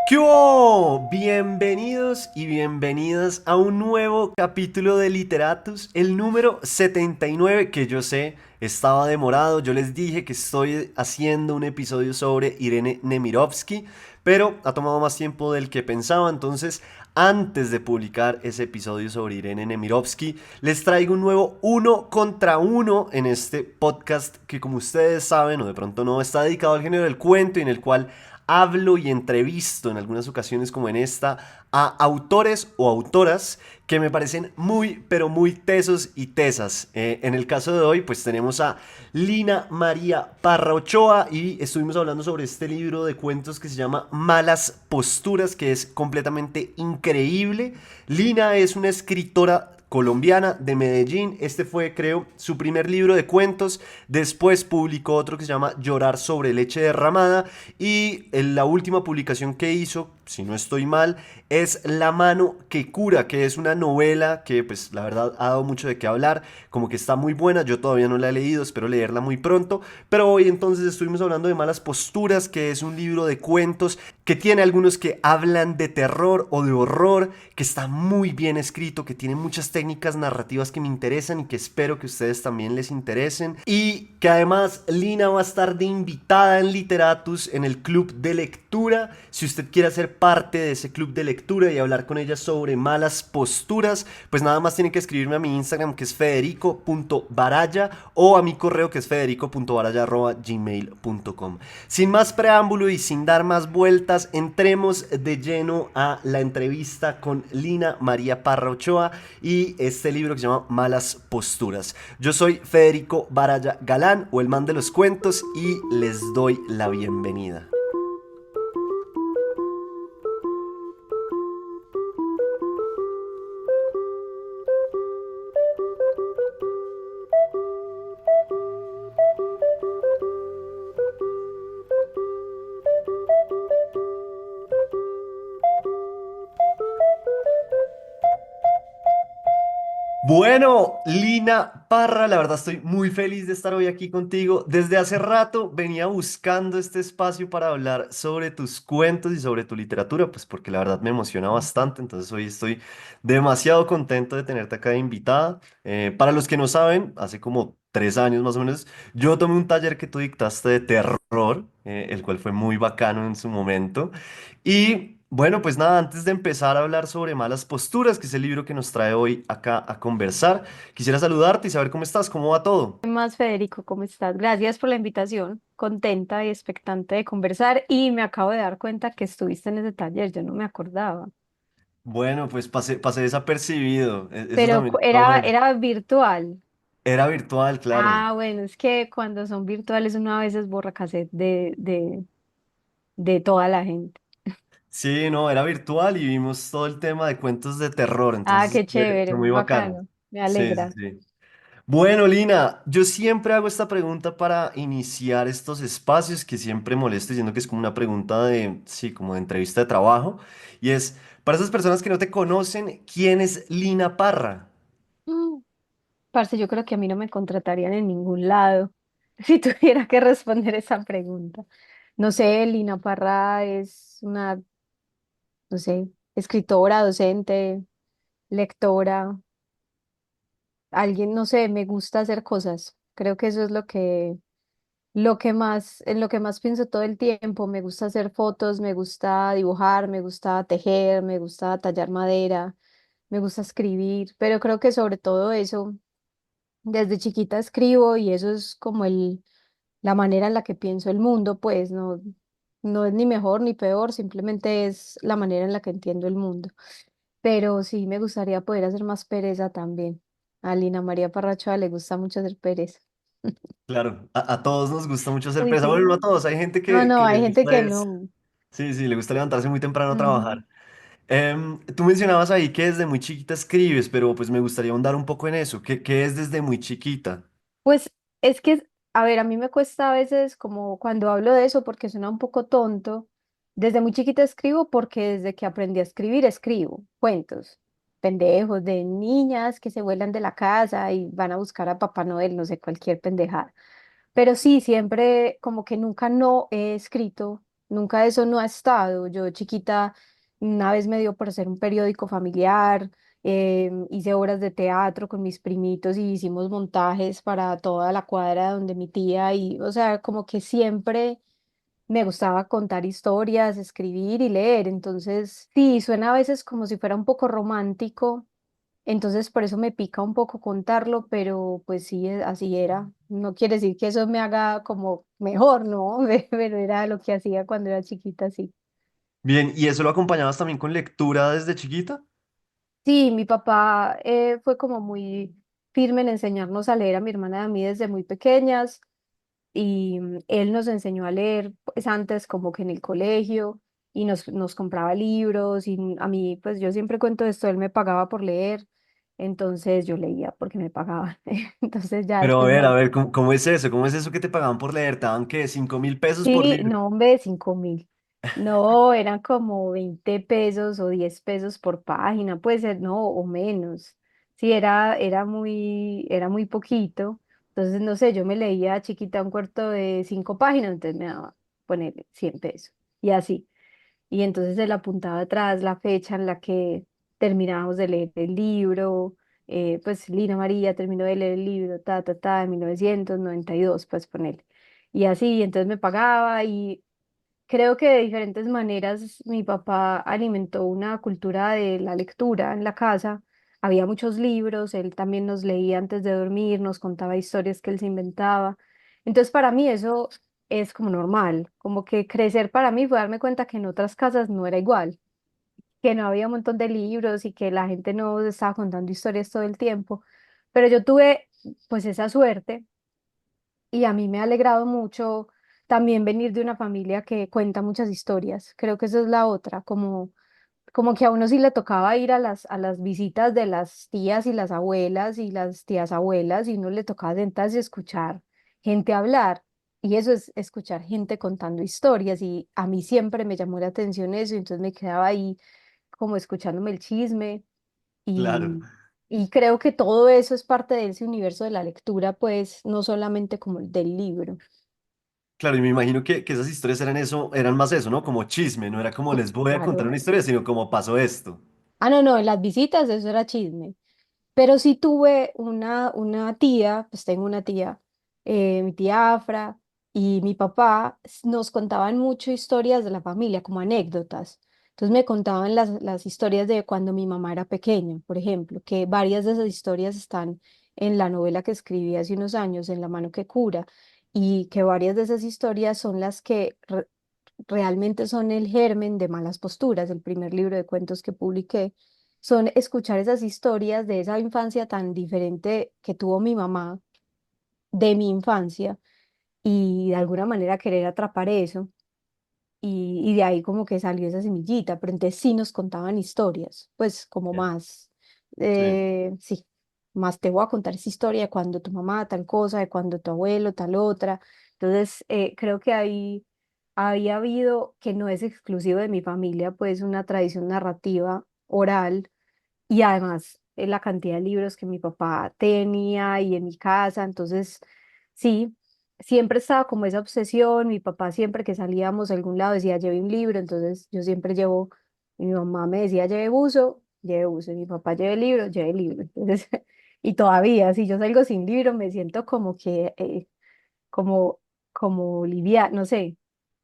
¿Qué hubo? Bienvenidos y bienvenidas a un nuevo capítulo de Literatus, el número 79 que yo sé estaba demorado. Yo les dije que estoy haciendo un episodio sobre Irene Nemirovsky, pero ha tomado más tiempo del que pensaba. Entonces, antes de publicar ese episodio sobre Irene Nemirovsky, les traigo un nuevo uno contra uno en este podcast que, como ustedes saben o de pronto no, está dedicado al género del cuento y en el cual hablo y entrevisto en algunas ocasiones como en esta a autores o autoras que me parecen muy pero muy tesos y tesas. En el caso de hoy pues tenemos a Lina María Parra Ochoa y estuvimos hablando sobre este libro de cuentos que se llama Malas Posturas, que es completamente increíble. Lina es una escritora colombiana de Medellín. Este fue, creo, su primer libro de cuentos. Después publicó otro que se llama Llorar sobre leche derramada. Y en la última publicación que hizo, si no estoy mal, es La mano que cura, que es una novela que pues la verdad ha dado mucho de qué hablar, como que está muy buena. Yo todavía no la he leído, espero leerla muy pronto. Pero hoy entonces estuvimos hablando de Malas Posturas, que es un libro de cuentos que tiene algunos que hablan de terror o de horror, que está muy bien escrito, que tiene muchas técnicas narrativas que me interesan y que espero que a ustedes también les interesen. Y que además Lina va a estar de invitada en Literatus en el club de lectura. Si usted quiere ser parte de ese club de lectura y hablar con ella sobre Malas Posturas, pues nada más tiene que escribirme a mi Instagram, que es federico.baraya, o a mi correo, que es federico.baraya@gmail.com. Sin más preámbulo y sin dar más vueltas, entremos de lleno a la entrevista con Lina María Parra Ochoa y este libro que se llama Malas Posturas. Yo soy Federico Baraya Galán, o el man de los cuentos, y les doy la bienvenida. Bueno, Lina Parra, la verdad estoy muy feliz de estar hoy aquí contigo. Desde hace rato venía buscando este espacio para hablar sobre tus cuentos y sobre tu literatura, pues porque la verdad me emociona bastante. Entonces hoy estoy demasiado contento de tenerte acá de invitada. Para los que no saben, hace como 3 años más o menos, yo tomé un taller que tú dictaste de terror, el cual fue muy bacano en su momento. Y bueno, pues nada, antes de empezar a hablar sobre Malas Posturas, que es el libro que nos trae hoy acá a conversar, quisiera saludarte y saber cómo estás, cómo va todo. ¿Qué más, Federico? ¿Cómo estás? Gracias por la invitación. Contenta y expectante de conversar. Y me acabo de dar cuenta que estuviste en ese taller. Yo no me acordaba. Bueno, pues pasé desapercibido. Eso Pero también está era, bueno. era virtual. Era virtual, claro. Ah, bueno, es que cuando son virtuales uno a veces borra cassette de toda la gente. Sí, no, era virtual y vimos todo el tema de cuentos de terror, Ah, entonces qué fue chévere, muy muy bacano. bacano. Me Sí, sí, alegra. sí. Bueno, Lina, yo siempre hago esta pregunta para iniciar estos espacios que siempre molesto diciendo que es como una pregunta de, sí, como de entrevista de trabajo. Y es, para esas personas que no te conocen, ¿quién es Lina Parra? Mm, Parce, yo creo que a mí no me contratarían en ningún lado si tuviera que responder esa pregunta. No sé, Lina Parra es una, no sé, escritora, docente, lectora, alguien, no sé, me gusta hacer cosas. Creo que eso es en lo que más pienso todo el tiempo. Me gusta hacer fotos, me gusta dibujar, me gusta tejer, me gusta tallar madera, me gusta escribir, pero creo que sobre todo eso, desde chiquita escribo y eso es como la manera en la que pienso el mundo, pues no es ni mejor ni peor, simplemente es la manera en la que entiendo el mundo. Pero sí me gustaría poder hacer más pereza también. A Lina María Parrachoa le gusta mucho hacer pereza. Claro, a todos nos gusta mucho hacer Uy, presa. Bueno, no a sí. todos, hay gente No, que no, le hay gente gusta que es, no. sí, sí, le gusta levantarse muy temprano a Ujú. trabajar. Tú mencionabas ahí que desde muy chiquita escribes, pero pues me gustaría ahondar un poco en eso. ¿Qué es desde muy chiquita? Pues es que, a ver, a mí me cuesta a veces como cuando hablo de eso porque suena un poco tonto. Desde muy chiquita escribo porque desde que aprendí a escribir escribo cuentos pendejos de niñas que se vuelan de la casa y van a buscar a Papá Noel, no sé, cualquier pendejada. Pero sí, siempre como que nunca no he escrito. nunca eso no ha estado. Yo chiquita, una vez me dio por hacer un periódico familiar, hice obras de teatro con mis primitos y hicimos montajes para toda la cuadra donde mi tía y, o sea, como que siempre me gustaba contar historias, escribir y leer. Entonces, sí, suena a veces como si fuera un poco romántico, entonces por eso me pica un poco contarlo, pero pues sí, así era. No quiere decir que eso me haga como mejor, ¿no? Pero era lo que hacía cuando era chiquita, sí. Bien, ¿y eso lo acompañabas también con lectura desde chiquita? Sí, mi papá fue como muy firme en enseñarnos a leer a mi hermana y a mí desde muy pequeñas y él nos enseñó a leer pues antes como que en el colegio y nos compraba libros y a mí pues yo siempre cuento esto, él me pagaba por leer, entonces yo leía porque me pagaban. Entonces ya Pero después a me... ver, ¿cómo es eso? ¿Cómo es eso que te pagaban por leer? ¿Te daban qué? ¿5.000 pesos por Sí, libro? no, hombre, 5.000. No, eran como 20 pesos o 10 pesos por página, puede ser, no, o menos. Sí, era muy poquito. Entonces, no sé, yo me leía chiquita un cuarto de 5 páginas, entonces me daba ponerle 100 pesos. Y así. Y entonces él apuntaba atrás la fecha en la que terminábamos de leer el libro. Pues Lina María terminó de leer el libro, en 1992, pues ponerle. Y así, entonces me pagaba y creo que de diferentes maneras mi papá alimentó una cultura de la lectura en la casa. Había muchos libros, él también nos leía antes de dormir, nos contaba historias que él se inventaba. Entonces para mí eso es como normal, como que crecer para mí fue darme cuenta que en otras casas no era igual, que no había un montón de libros y que la gente no estaba contando historias todo el tiempo. Pero yo tuve pues esa suerte y a mí me ha alegrado mucho también venir de una familia que cuenta muchas historias. Creo que esa es la otra, como que a uno sí le tocaba ir a las visitas de las tías y las abuelas y las tías abuelas y uno le tocaba sentarse y escuchar gente hablar. Y eso es escuchar gente contando historias y a mí siempre me llamó la atención eso y entonces me quedaba ahí como escuchándome el chisme Claro. y creo que todo eso es parte de ese universo de la lectura, pues no solamente como el del libro. Claro, y me imagino que esas historias eran eso, eran más eso, ¿no? Como chisme, no era como les voy a contar Claro. una historia, sino como pasó esto. Ah, no, no, en las visitas eso era chisme. Pero sí tuve una tía, pues tengo una tía, mi tía Afra y mi papá nos contaban mucho historias de la familia, como anécdotas. Entonces me contaban las historias de cuando mi mamá era pequeña, por ejemplo, que varias de esas historias están en la novela que escribí hace unos años, En la mano que cura, y que varias de esas historias son las que realmente son el germen de Malas Posturas, el primer libro de cuentos que publiqué, son escuchar esas historias de esa infancia tan diferente que tuvo mi mamá, de mi infancia, y de alguna manera querer atrapar eso. Y de ahí como que salió esa semillita, pero entonces sí nos contaban historias, pues como Bien. más, Sí. sí, más te voy a contar esa historia de cuando tu mamá tal cosa, de cuando tu abuelo tal otra. Entonces creo que ahí había habido, que no es exclusivo de mi familia, pues una tradición narrativa oral y además la cantidad de libros que mi papá tenía y en mi casa, entonces sí, siempre estaba como esa obsesión, mi papá siempre que salíamos a algún lado decía lleve un libro, entonces yo siempre llevo, mi mamá me decía lleve buzo, y mi papá lleve libro, entonces, y todavía si yo salgo sin libro me siento como que, como, como liviana, no sé,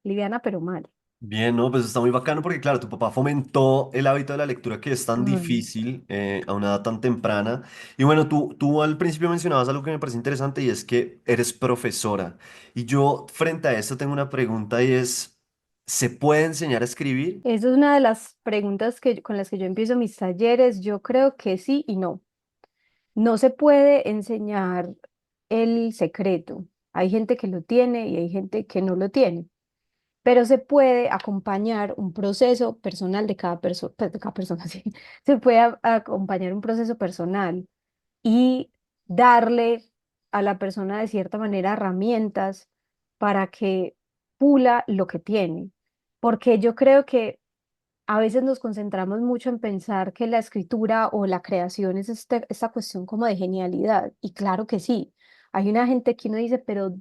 liviana pero mal. Bien, no, pues está muy bacano porque, claro, tu papá fomentó el hábito de la lectura que es tan Mm. difícil a una edad tan temprana. Y bueno, tú al principio mencionabas algo que me parece interesante y es que eres profesora. Y yo frente a esto tengo una pregunta y es, ¿se puede enseñar a escribir? Esa es una de las preguntas con las que yo empiezo mis talleres. Yo creo que sí y no. No se puede enseñar el secreto. Hay gente que lo tiene y hay gente que no lo tiene, pero se puede acompañar un proceso personal de cada persona, de cada persona, sí. Se puede acompañar un proceso personal y darle a la persona de cierta manera herramientas para que pula lo que tiene. Porque yo creo que a veces nos concentramos mucho en pensar que la escritura o la creación es esta cuestión como de genialidad. Y claro que sí. Hay una gente que uno dice, pero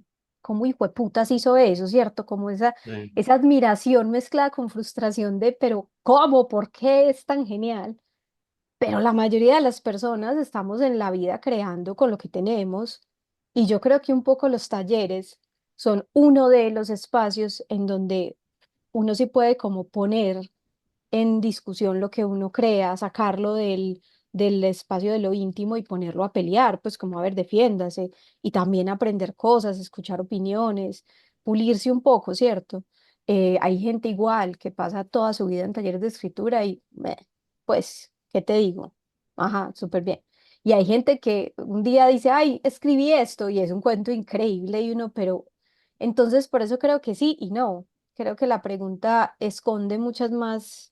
¿cómo hijueputas hizo eso, cierto? Como Sí. esa admiración mezclada con frustración de, pero ¿cómo? ¿Por qué es tan genial? Pero la mayoría de las personas estamos en la vida creando con lo que tenemos y yo creo que un poco los talleres son uno de los espacios en donde uno sí puede como poner en discusión lo que uno crea, sacarlo del espacio de lo íntimo y ponerlo a pelear, pues como a ver, defiéndase y también aprender cosas, escuchar opiniones, pulirse un poco, ¿cierto? Hay gente igual que pasa toda su vida en talleres de escritura y, pues, ¿qué te digo? Ajá, súper bien. Y hay gente que un día dice, ay, escribí esto y es un cuento increíble y uno, pero entonces por eso creo que sí y no. Creo que la pregunta esconde muchas más,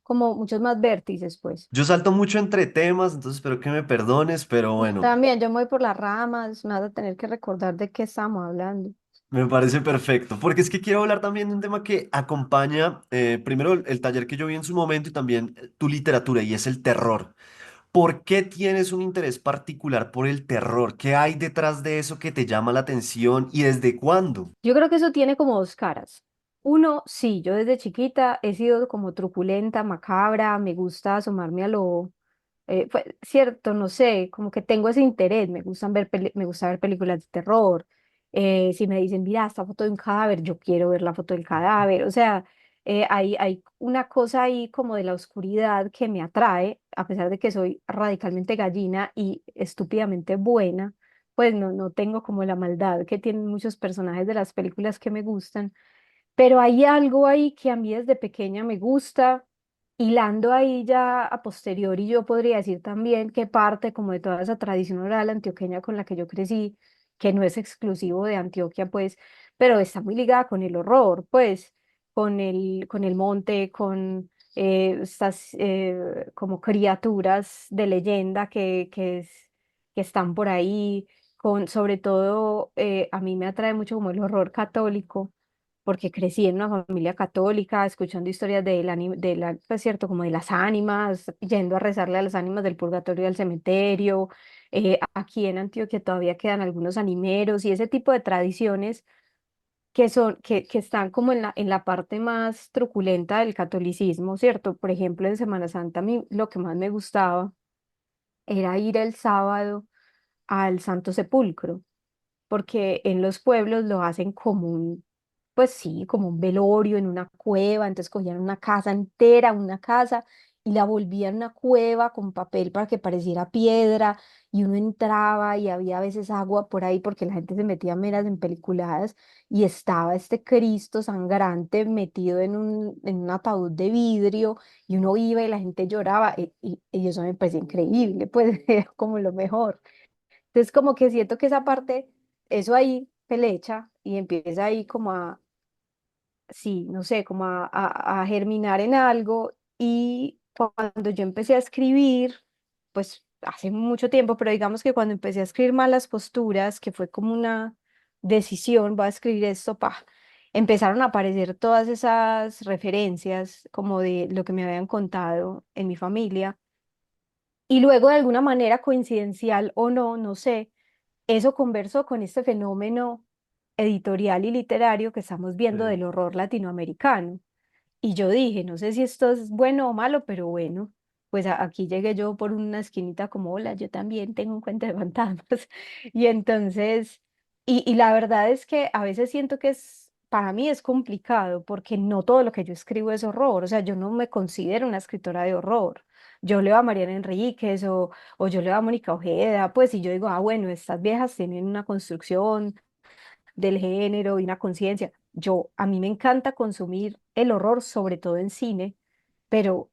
como muchos más vértices, pues. Yo salto mucho entre temas, entonces espero que me perdones, pero Yo bueno, también, yo me voy por las ramas, me vas a tener que recordar de qué estamos hablando. me parece perfecto, porque es que quiero hablar también de un tema que acompaña, primero el taller que yo vi en su momento y también tu literatura, y es el terror. ¿Por qué tienes un interés particular por el terror? ¿Qué hay detrás de eso que te llama la atención y desde cuándo? Yo creo que eso tiene como dos caras. Uno, sí, yo desde chiquita he sido como truculenta, macabra, me gusta asomarme a lo, pues, cierto, no sé, como que tengo ese interés, me gusta ver películas de terror. Si me dicen, mira, esta foto de un cadáver, yo quiero ver la foto del cadáver. O sea, hay una cosa ahí como de la oscuridad que me atrae, a pesar de que soy radicalmente gallina y estúpidamente buena, pues no tengo como la maldad que tienen muchos personajes de las películas que me gustan, pero hay algo ahí que a mí desde pequeña me gusta, hilando ahí ya a posteriori, yo podría decir también que parte como de toda esa tradición oral antioqueña con la que yo crecí, que no es exclusivo de Antioquia, pues, pero está muy ligada con el horror, pues, con el monte, con estas como criaturas de leyenda que están por ahí, con, sobre todo, a mí me atrae mucho como el horror católico porque crecí en una familia católica, escuchando historias pues cierto, como de las ánimas, yendo a rezarle a las ánimas del purgatorio del cementerio. Aquí en Antioquia todavía quedan algunos animeros y ese tipo de tradiciones que están como en la parte más truculenta del catolicismo, ¿cierto? Por ejemplo, en Semana Santa a mí lo que más me gustaba era ir el sábado al Santo Sepulcro porque en los pueblos lo hacen como un, pues sí, como un velorio en una cueva, entonces cogían una casa entera, una casa, y la volvían una cueva con papel para que pareciera piedra, y uno entraba y había a veces agua por ahí porque la gente se metía meras en peliculadas, y estaba este Cristo sangrante metido en un ataúd de vidrio, y uno iba y la gente lloraba, y eso me parecía increíble, pues era como lo mejor. Entonces, como que siento que esa parte, eso ahí pelecha y empieza ahí como a, sí, no sé, como a germinar en algo. Y cuando yo empecé a escribir, pues hace mucho tiempo, pero digamos que cuando empecé a escribir Malas Posturas, que fue como una decisión, voy a escribir esto, pa, empezaron a aparecer todas esas referencias como de lo que me habían contado en mi familia. Y luego de alguna manera coincidencial o no, no sé, eso conversó con este fenómeno editorial y literario que estamos viendo Sí. del horror latinoamericano. Y yo dije, no sé si esto es bueno o malo, pero bueno, pues aquí llegué yo por una esquinita como, hola, yo también tengo un cuento de fantasmas. Y entonces, y la verdad es que a veces siento que es, para mí es complicado porque no todo lo que yo escribo es horror, o sea, yo no me considero una escritora de horror. Yo leo a Mariana Enríquez o yo leo a Mónica Ojeda, pues, y yo digo, ah, bueno, estas viejas tienen una construcción del género y una conciencia. A mí me encanta consumir el horror, sobre todo en cine, pero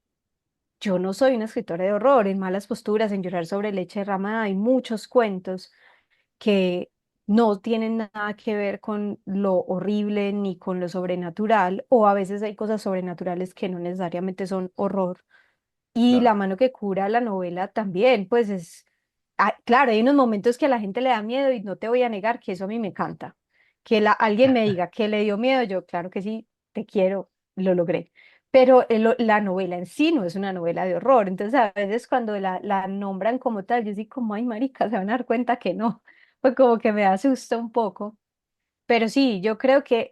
yo no soy una escritora de horror. En Malas Posturas, en Llorar sobre leche derramada, hay muchos cuentos que no tienen nada que ver con lo horrible ni con lo sobrenatural, o a veces hay cosas sobrenaturales que no necesariamente son horror. Y la Claro. mano que cura la novela también, pues es, claro, hay unos momentos que a la gente le da miedo y no te voy a negar que eso a mí me encanta. Alguien me diga que le dio miedo, yo, claro que sí, te quiero, lo logré. Pero la novela en sí no es una novela de horror, entonces a veces cuando la nombran como tal, yo sí como, ay, marica, se van a dar cuenta que no, pues como que me asusta un poco. Pero sí, yo creo que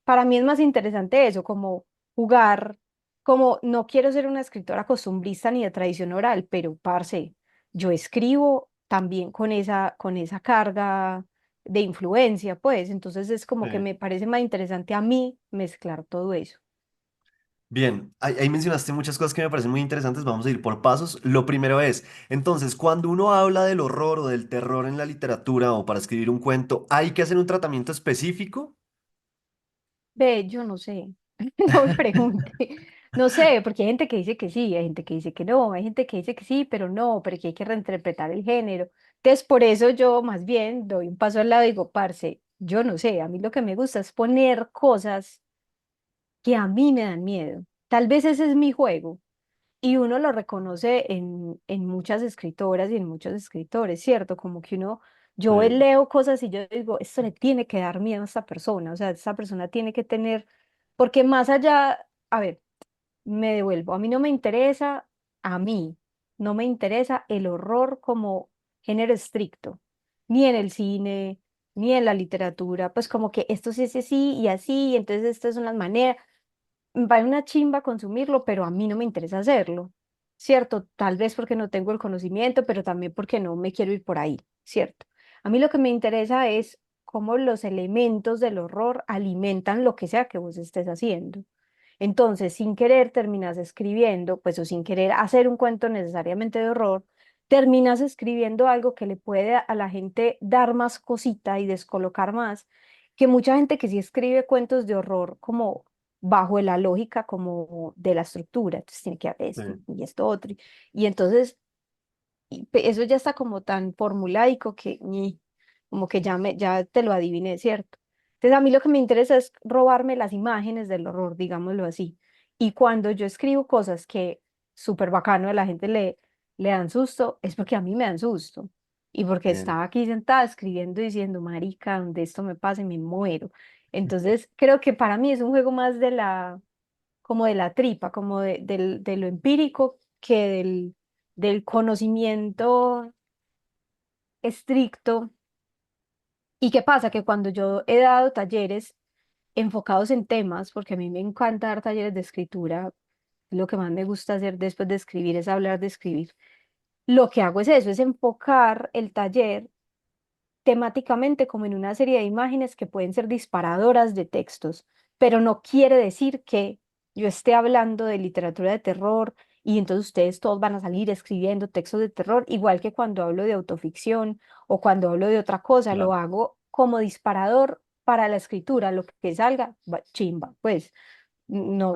para mí es más interesante eso, como jugar, como no quiero ser una escritora costumbrista ni de tradición oral, pero parce, yo escribo también con esa carga de influencia, pues, entonces es como que Sí. me parece más interesante a mí mezclar todo eso. Bien, ahí mencionaste muchas cosas que me parecen muy interesantes, vamos a ir por pasos. Lo primero es, entonces, cuando uno habla del horror o del terror en la literatura o para escribir un cuento, ¿hay que hacer un tratamiento específico? Ve, yo no sé, no me pregunte, no sé, porque hay gente que dice que sí, hay gente que dice que no, hay gente que dice que sí, pero no, pero que hay que reinterpretar el género. Entonces, por eso yo más bien doy un paso al lado y digo, parce, yo no sé, a mí lo que me gusta es poner cosas que a mí me dan miedo. Tal vez ese es mi juego. Y uno lo reconoce en muchas escritoras y en muchos escritores, ¿cierto? Como que uno, yo Sí, leo cosas y yo digo, esto le tiene que dar miedo a esta persona, o sea, esta persona tiene que tener, porque más allá, a ver, me devuelvo, a mí no me interesa, a mí no me interesa el horror como género estricto, ni en el cine, ni en la literatura, pues como que esto sí es así y así, y entonces estas son las maneras va una chimba consumirlo, pero a mí no me interesa hacerlo, ¿cierto? Tal vez porque no tengo el conocimiento, pero también porque no me quiero ir por ahí, ¿cierto? A mí lo que me interesa es cómo los elementos del horror alimentan lo que sea que vos estés haciendo. Entonces, sin querer, terminas escribiendo, pues o sin querer hacer un cuento necesariamente de horror, terminas escribiendo algo que le puede a la gente dar más cosita y descolocar más, que mucha gente que sí escribe cuentos de horror como bajo la lógica como de la estructura, entonces tiene que haber esto sí. y esto otro, y entonces eso ya está como tan formulaico que como que ya te lo adiviné, ¿cierto? Entonces a mí lo que me interesa es robarme las imágenes del horror, digámoslo así. Y cuando yo escribo cosas que súper bacano a la gente le dan susto, es porque a mí me dan susto. Y porque Bien. estaba aquí sentada escribiendo diciendo, marica, donde esto me pase, me muero. Entonces creo que para mí es un juego más como de la tripa, como de lo empírico que del conocimiento estricto. ¿Y qué pasa? Que cuando yo he dado talleres enfocados en temas, porque a mí me encanta dar talleres de escritura, lo que más me gusta hacer después de escribir es hablar de escribir. Lo que hago es eso, es enfocar el taller temáticamente como en una serie de imágenes que pueden ser disparadoras de textos, pero no quiere decir que yo esté hablando de literatura de terror y entonces ustedes todos van a salir escribiendo textos de terror, igual que cuando hablo de autoficción o cuando hablo de otra cosa, lo Claro. hago como disparador para la escritura, lo que salga, chimba, pues no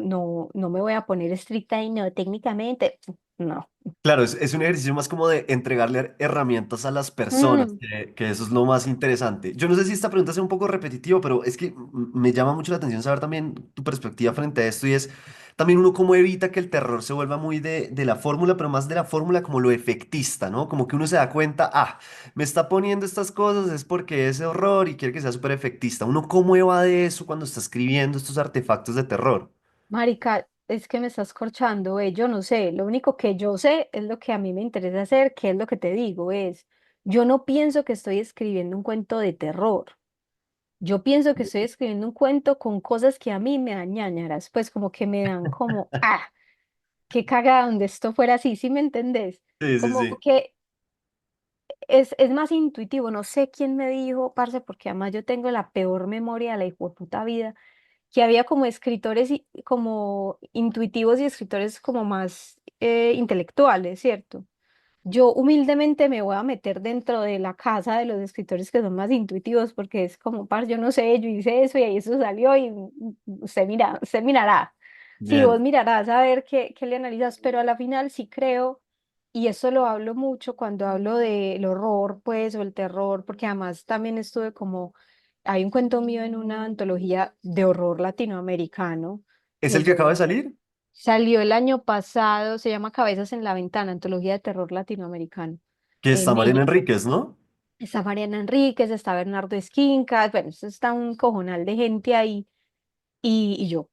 me voy a poner estricta y no, técnicamente, no. Claro, es un ejercicio más como de entregarle herramientas a las personas, Mm, que eso es lo más interesante. Yo no sé si esta pregunta sea un poco repetitiva, pero es que me llama mucho la atención saber también tu perspectiva frente a esto y es también uno cómo evita que el terror se vuelva muy de la fórmula, pero más de la fórmula como lo efectista, ¿no? Como que uno se da cuenta, ah, me está poniendo estas cosas es porque es horror y quiere que sea súper efectista. Uno cómo evade eso cuando está escribiendo estos artefactos de terror. Marica, es que me estás corchando, yo no sé, lo único que yo sé es lo que a mí me interesa hacer, que es lo que te digo, yo no pienso que estoy escribiendo un cuento de terror, yo pienso que estoy escribiendo un cuento con cosas que a mí me dan ñáñaras, pues como que me dan como, qué cagada donde esto fuera así, ¿sí me entendés? Sí, sí, Como sí. que es más intuitivo, no sé quién me dijo, parce, porque además yo tengo la peor memoria de la hijueputa vida que había como escritores como intuitivos y escritores como más intelectuales, ¿cierto? Yo humildemente me voy a meter dentro de la casa de los escritores que son más intuitivos porque es como, par, yo no sé, yo hice eso y ahí eso salió y usted mirará. Sí, vos Bien. mirarás a ver qué le analizas, pero a la final sí creo, y eso lo hablo mucho cuando hablo del horror, pues, o el terror, porque además también estuve como, hay un cuento mío en una antología de horror latinoamericano ¿Es que el que acaba de yo salir? salió el año pasado, se llama Cabezas en la Ventana, antología de terror latinoamericano Que en está Mariana México. Enríquez, ¿no? Está Mariana Enríquez, está Bernardo Esquinca, bueno, eso está un cojonal de gente ahí y yo.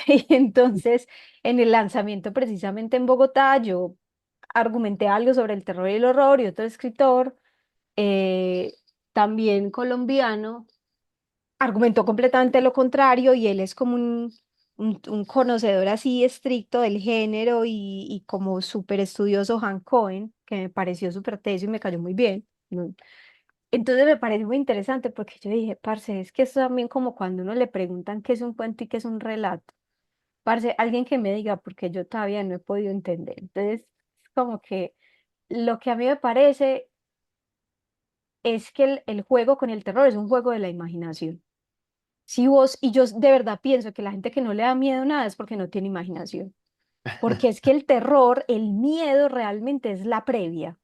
Y entonces, en el lanzamiento precisamente en Bogotá, yo argumenté algo sobre el terror y el horror y otro escritor, eh, también colombiano, argumentó completamente lo contrario y él es como un conocedor así estricto del género y como súper estudioso Han Cohen, que me pareció súper teso y me cayó muy bien, ¿no? Entonces me parece muy interesante porque yo dije, parce, es que eso también como cuando uno le preguntan qué es un cuento y qué es un relato. Parce, alguien que me diga, porque yo todavía no he podido entender. Entonces, como que lo que a mí me parece es que el juego con el terror es un juego de la imaginación. Si vos, y yo de verdad pienso que la gente que no le da miedo nada es porque no tiene imaginación. Porque es que el terror, el miedo realmente es la previa,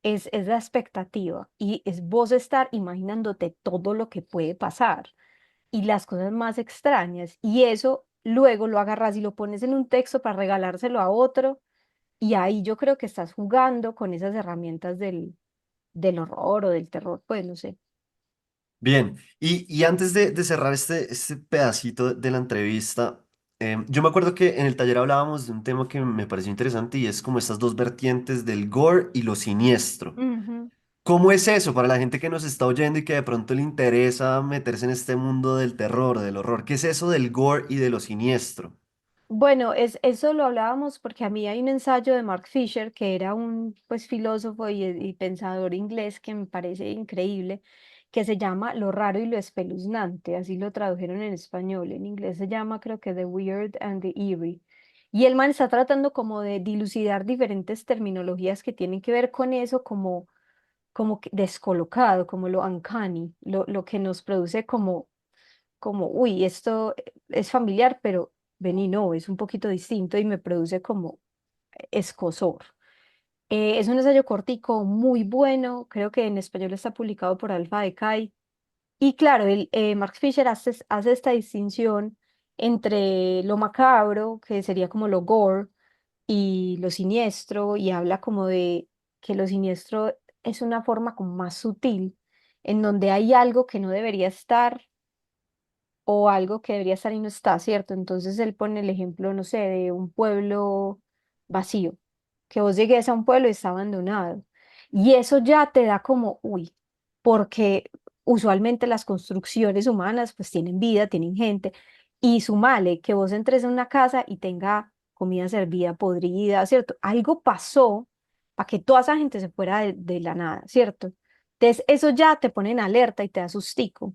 es la expectativa y es vos estar imaginándote todo lo que puede pasar y las cosas más extrañas. Y eso luego lo agarras y lo pones en un texto para regalárselo a otro. Y ahí yo creo que estás jugando con esas herramientas del horror o del terror, pues no sé. Bien, y antes de cerrar este pedacito de la entrevista, yo me acuerdo que en el taller hablábamos de un tema que me pareció interesante y es como estas dos vertientes del gore y lo siniestro. Ujú. ¿Cómo es eso para la gente que nos está oyendo y que de pronto le interesa meterse en este mundo del terror, del horror? ¿Qué es eso del gore y de lo siniestro? Bueno, eso lo hablábamos porque a mí hay un ensayo de Mark Fisher, que era un pues filósofo y pensador inglés que me parece increíble, que se llama Lo raro y lo espeluznante, así lo tradujeron en español. En inglés se llama creo que The Weird and the Eerie. Y el man está tratando como de dilucidar diferentes terminologías que tienen que ver con eso, como que descolocado, como lo uncanny, lo que nos produce uy, esto es familiar, pero vení, no, es un poquito distinto y me produce como escozor. Es un ensayo cortico, muy bueno, creo que en español está publicado por Alfa de Kai. Y claro, Mark Fisher hace esta distinción entre lo macabro, que sería como lo gore, y lo siniestro, y habla como de que lo siniestro es una forma como más sutil, en donde hay algo que no debería estar o algo que debería estar y no está, ¿cierto? Entonces él pone el ejemplo, no sé, de un pueblo vacío, que vos llegues a un pueblo y está abandonado. Y eso ya te da como, uy, porque usualmente las construcciones humanas pues tienen vida, tienen gente, y sumale que vos entres en una casa y tenga comida servida, podrida, ¿cierto? Algo pasó para que toda esa gente se fuera de la nada, ¿cierto? Entonces eso ya te pone en alerta y te da sustico.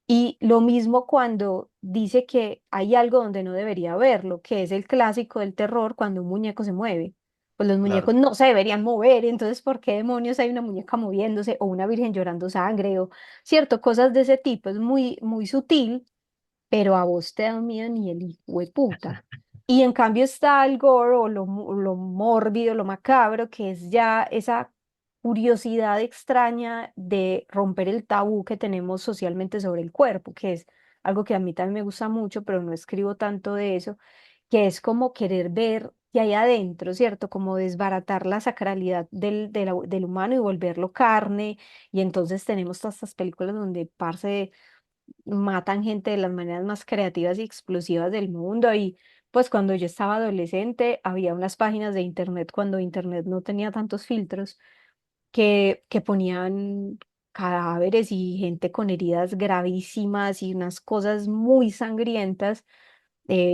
Y lo mismo cuando dice que hay algo donde no debería haberlo, que es el clásico del terror cuando un muñeco se mueve. Pues los muñecos Claro. no se deberían mover, entonces ¿por qué demonios hay una muñeca moviéndose o una virgen llorando sangre o cierto, cosas de ese tipo? Es muy, muy sutil, pero a vos te da miedo ni el hijo de puta. Y en cambio está el gore o lo mórbido, lo macabro, que es ya esa curiosidad extraña de romper el tabú que tenemos socialmente sobre el cuerpo, que es algo que a mí también me gusta mucho, pero no escribo tanto de eso, que es como querer ver qué hay adentro, ¿cierto? Como desbaratar la sacralidad del humano y volverlo carne. Y entonces tenemos todas estas películas donde parce matan gente de las maneras más creativas y explosivas del mundo. Y pues cuando yo estaba adolescente, había unas páginas de internet cuando internet no tenía tantos filtros que ponían cadáveres y gente con heridas gravísimas y unas cosas muy sangrientas.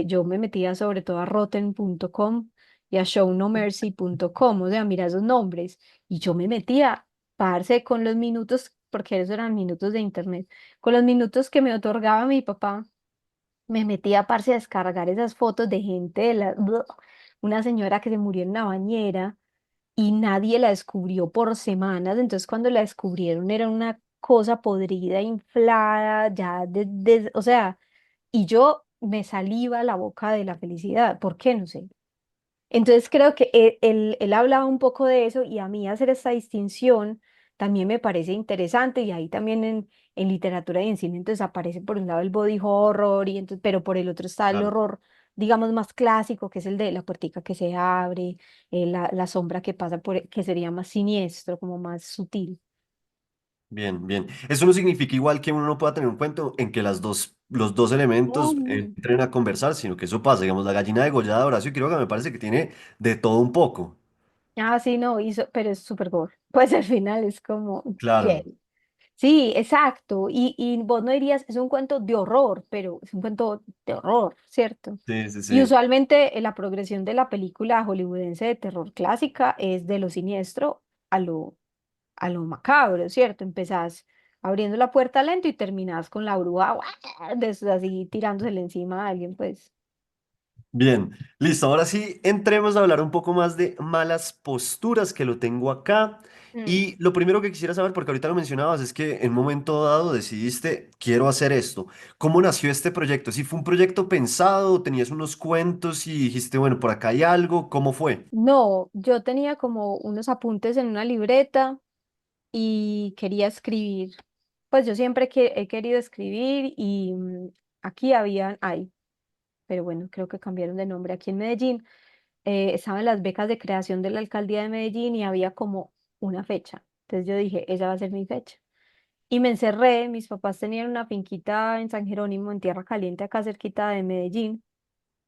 Yo me metía sobre todo a rotten.com y a shownomercy.com, o sea, mira esos nombres. Y yo me metía, parce, con los minutos, porque esos eran minutos de internet, con los minutos que me otorgaba mi papá, me metía, parce, a descargar esas fotos de gente, una señora que se murió en una bañera y nadie la descubrió por semanas. Entonces, cuando la descubrieron, era una cosa podrida, inflada, ya, o sea, y yo me saliva la boca de la felicidad. ¿Por qué? No sé. Entonces creo que él hablaba un poco de eso y a mí hacer esta distinción también me parece interesante y ahí también en literatura y en cine entonces aparece por un lado el body horror y entonces, pero por el otro está el Claro. horror digamos más clásico que es el de la puertica que se abre, la sombra que pasa que sería más siniestro, como más sutil. Bien, bien. Eso no significa igual que uno no pueda tener un cuento en que los dos elementos No. entren a conversar, sino que eso pasa. Digamos, la gallina degollada de Horacio Quiroga me parece que tiene de todo un poco. Ah, sí, no, pero es súper gore. Pues al final es como, Claro. ¿qué? Sí, exacto. Y vos no dirías, es un cuento de horror, pero es un cuento de horror, ¿cierto? Sí, sí, Y sí. usualmente la progresión de la película hollywoodense de terror clásica es de lo siniestro a a lo macabro, ¿cierto? Empezás abriendo la puerta lento y terminás con la bruja así tirándosele encima a alguien, pues. Bien, listo. Ahora sí, entremos a hablar un poco más de malas posturas que lo tengo acá. Mm. Y lo primero que quisiera saber, porque ahorita lo mencionabas, es que en un momento dado decidiste, quiero hacer esto. ¿Cómo nació este proyecto? ¿Si fue un proyecto pensado, tenías unos cuentos y dijiste, bueno, por acá hay algo? ¿Cómo fue? No, yo tenía como unos apuntes en una libreta y quería escribir. Pues yo siempre que he querido escribir y aquí hay, pero bueno, creo que cambiaron de nombre. Aquí en Medellín estaban las becas de creación de la alcaldía de Medellín y había como una fecha. Entonces yo dije, esa va a ser mi fecha. Y me encerré, mis papás tenían una finquita en San Jerónimo, en Tierra Caliente, acá cerquita de Medellín,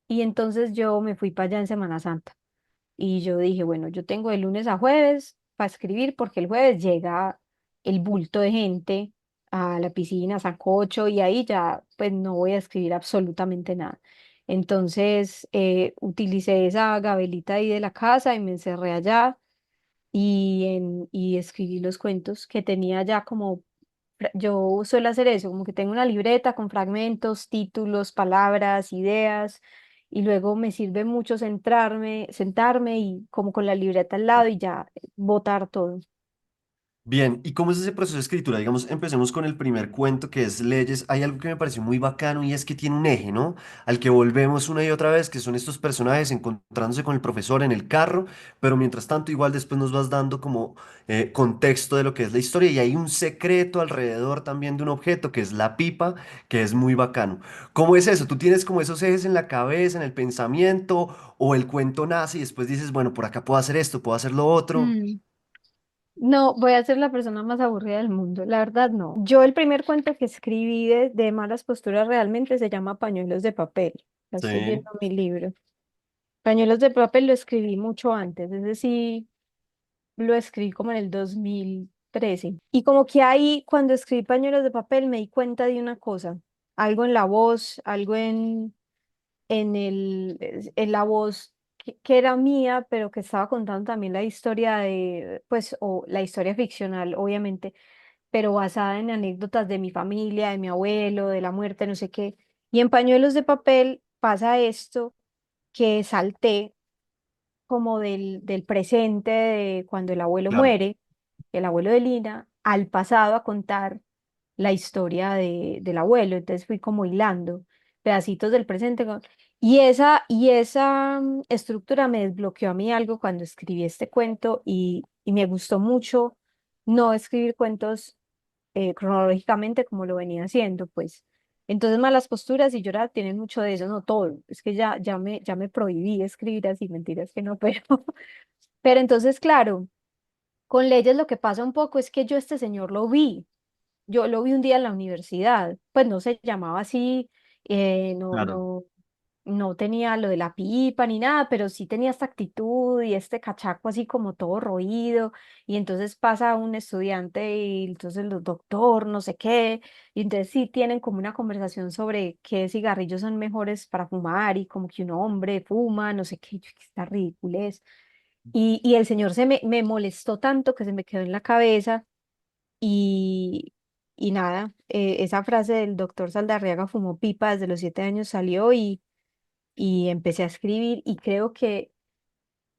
y entonces yo me fui para allá en Semana Santa. Y yo dije, bueno, yo tengo de lunes a jueves para escribir porque el jueves llega el bulto de gente a la piscina, sancocho, y ahí ya pues no voy a escribir absolutamente nada. Entonces utilicé esa gabelita ahí de la casa y me encerré allá y escribí los cuentos que tenía ya como, yo suelo hacer eso, como que tengo una libreta con fragmentos, títulos, palabras, ideas, y luego me sirve mucho sentarme y como con la libreta al lado y ya botar todo. Bien, ¿y cómo es ese proceso de escritura? Digamos, empecemos con el primer cuento que es Leyes. Hay algo que me pareció muy bacano y es que tiene un eje, ¿no? Al que volvemos una y otra vez, que son estos personajes encontrándose con el profesor en el carro, pero mientras tanto igual después nos vas dando como contexto de lo que es la historia y hay un secreto alrededor también de un objeto que es la pipa, que es muy bacano. ¿Cómo es eso? ¿Tú tienes como esos ejes en la cabeza, en el pensamiento, o el cuento nace y después dices, bueno, por acá puedo hacer esto, puedo hacer lo otro? Mm. No, voy a ser la persona más aburrida del mundo. La verdad, no. Yo el primer cuento que escribí de malas posturas realmente se llama Pañuelos de papel. Ya estoy Sí, viendo mi libro. Pañuelos de papel lo escribí mucho antes, es decir, lo escribí como en el 2013. Y como que ahí, cuando escribí Pañuelos de papel, me di cuenta de una cosa, algo en la voz, algo en la voz que era mía, pero que estaba contando también la historia de, pues, o la historia ficcional, obviamente, pero basada en anécdotas de mi familia, de mi abuelo, de la muerte, no sé qué. Y en Pañuelos de papel pasa esto que salté como del presente, de cuando el abuelo claro. muere, el abuelo de Lina, al pasado a contar la historia del abuelo. Entonces fui como hilando pedacitos del presente. Y esa estructura me desbloqueó a mí algo cuando escribí este cuento y me gustó mucho no escribir cuentos cronológicamente como lo venía haciendo, pues. Entonces, malas posturas y llorar tienen mucho de eso, no todo. Es que ya me prohibí escribir así, mentiras que no, pero entonces, claro, con Leyes lo que pasa un poco es que yo este señor lo vi. Yo lo vi un día en la universidad, pues no se llamaba así, eh, no, Claro. no, no tenía lo de la pipa ni nada, pero sí tenía esta actitud y este cachaco así como todo roído. Y entonces pasa un estudiante y entonces los doctor, no sé qué. Y entonces sí tienen como una conversación sobre qué cigarrillos son mejores para fumar y como que un hombre fuma, no sé qué, yo, que está ridiculez. Y el señor me molestó tanto que se me quedó en la cabeza y, y nada, esa frase del doctor Saldarriaga fumó pipa desde los 7 años salió y empecé a escribir y creo que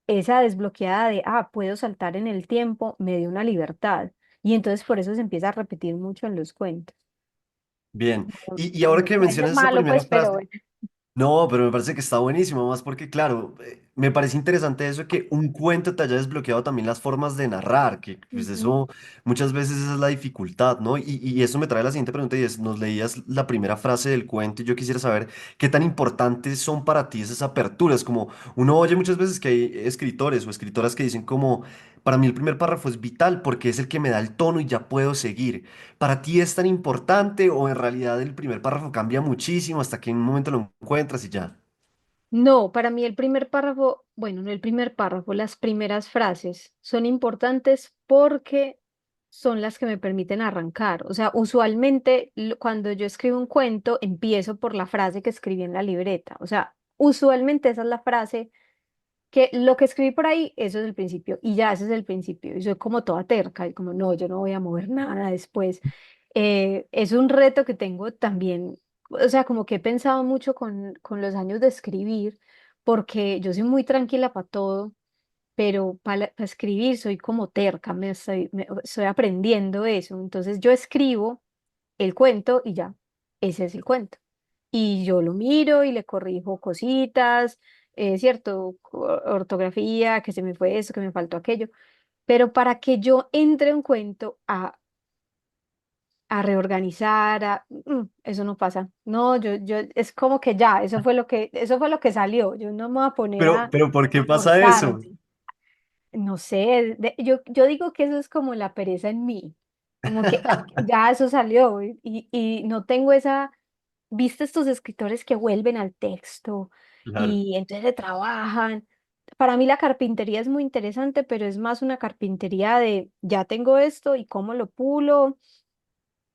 esa desbloqueada de, puedo saltar en el tiempo, me dio una libertad. Y entonces por eso se empieza a repetir mucho en los cuentos. Bien. No, Y no ahora me que parece mencionas esa malo, primera pues, pero frase, bueno. no, pero me parece que está buenísimo, más porque, claro, me parece interesante eso de que un cuento te haya desbloqueado también las formas de narrar, que pues Ujú. eso muchas veces esa es la dificultad, ¿no? Y eso me trae la siguiente pregunta y es, nos leías la primera frase del cuento y yo quisiera saber qué tan importantes son para ti esas aperturas, como uno oye muchas veces que hay escritores o escritoras que dicen como, para mí el primer párrafo es vital porque es el que me da el tono y ya puedo seguir. ¿Para ti es tan importante o en realidad el primer párrafo cambia muchísimo hasta que en un momento lo encuentras y ya? No, para mí el primer párrafo, bueno, no el primer párrafo, las primeras frases son importantes porque son las que me permiten arrancar. O sea, usualmente cuando yo escribo un cuento, empiezo por la frase que escribí en la libreta. O sea, usualmente esa es la frase que lo que escribí por ahí, eso es el principio, y ya ese es el principio. Y soy como toda terca, y como no, yo no voy a mover nada después. Es un reto que tengo también, o sea, como que he pensado mucho con los años de escribir, porque yo soy muy tranquila para todo, pero para escribir soy como terca, estoy aprendiendo eso. Entonces yo escribo el cuento y ya, ese es el cuento. Y yo lo miro y le corrijo cositas, cierto, ortografía, que se me fue eso, que me faltó aquello. Pero para que yo entre un cuento a reorganizar, eso no pasa. No, es como que ya, eso fue lo que salió. Yo no me voy a poner Pero ¿por a qué pasa eso? esforzarme. No sé, yo digo que eso es como la pereza en mí, como que ya eso salió y no tengo esa, viste estos escritores que vuelven al texto Claro. y entonces le trabajan. Para mí la carpintería es muy interesante, pero es más una carpintería de ya tengo esto y cómo lo pulo,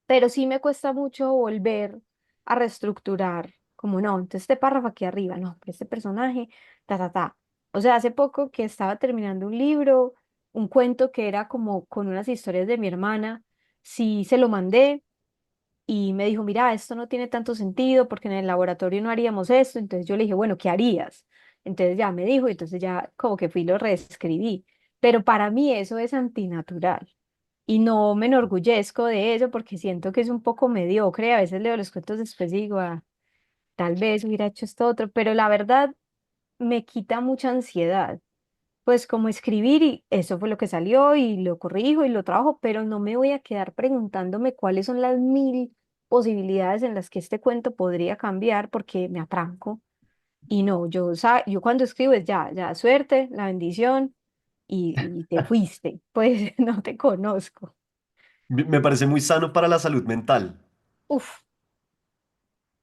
pero sí me cuesta mucho volver a reestructurar, como no, entonces este párrafo aquí arriba, no, este personaje, ta, ta, ta. O sea, hace poco que estaba terminando un libro, un cuento que era como con unas historias de mi hermana, sí se lo mandé y me dijo, mira, esto no tiene tanto sentido porque en el laboratorio no haríamos esto, entonces yo le dije, bueno, ¿qué harías? Entonces ya me dijo, y entonces ya como que fui y lo reescribí, pero para mí eso es antinatural. Y no me enorgullezco de eso porque siento que es un poco mediocre. A veces leo los cuentos después y digo, "Ah, tal vez hubiera hecho esto otro", pero la verdad me quita mucha ansiedad. Pues como escribir y eso fue lo que salió y lo corrijo y lo trabajo, pero no me voy a quedar preguntándome cuáles son las mil posibilidades en las que este cuento podría cambiar porque me atranco. Y no, yo cuando escribo es ya, ya, suerte, la bendición y te fuiste, pues no te conozco. Me parece muy sano para la salud mental. Uf.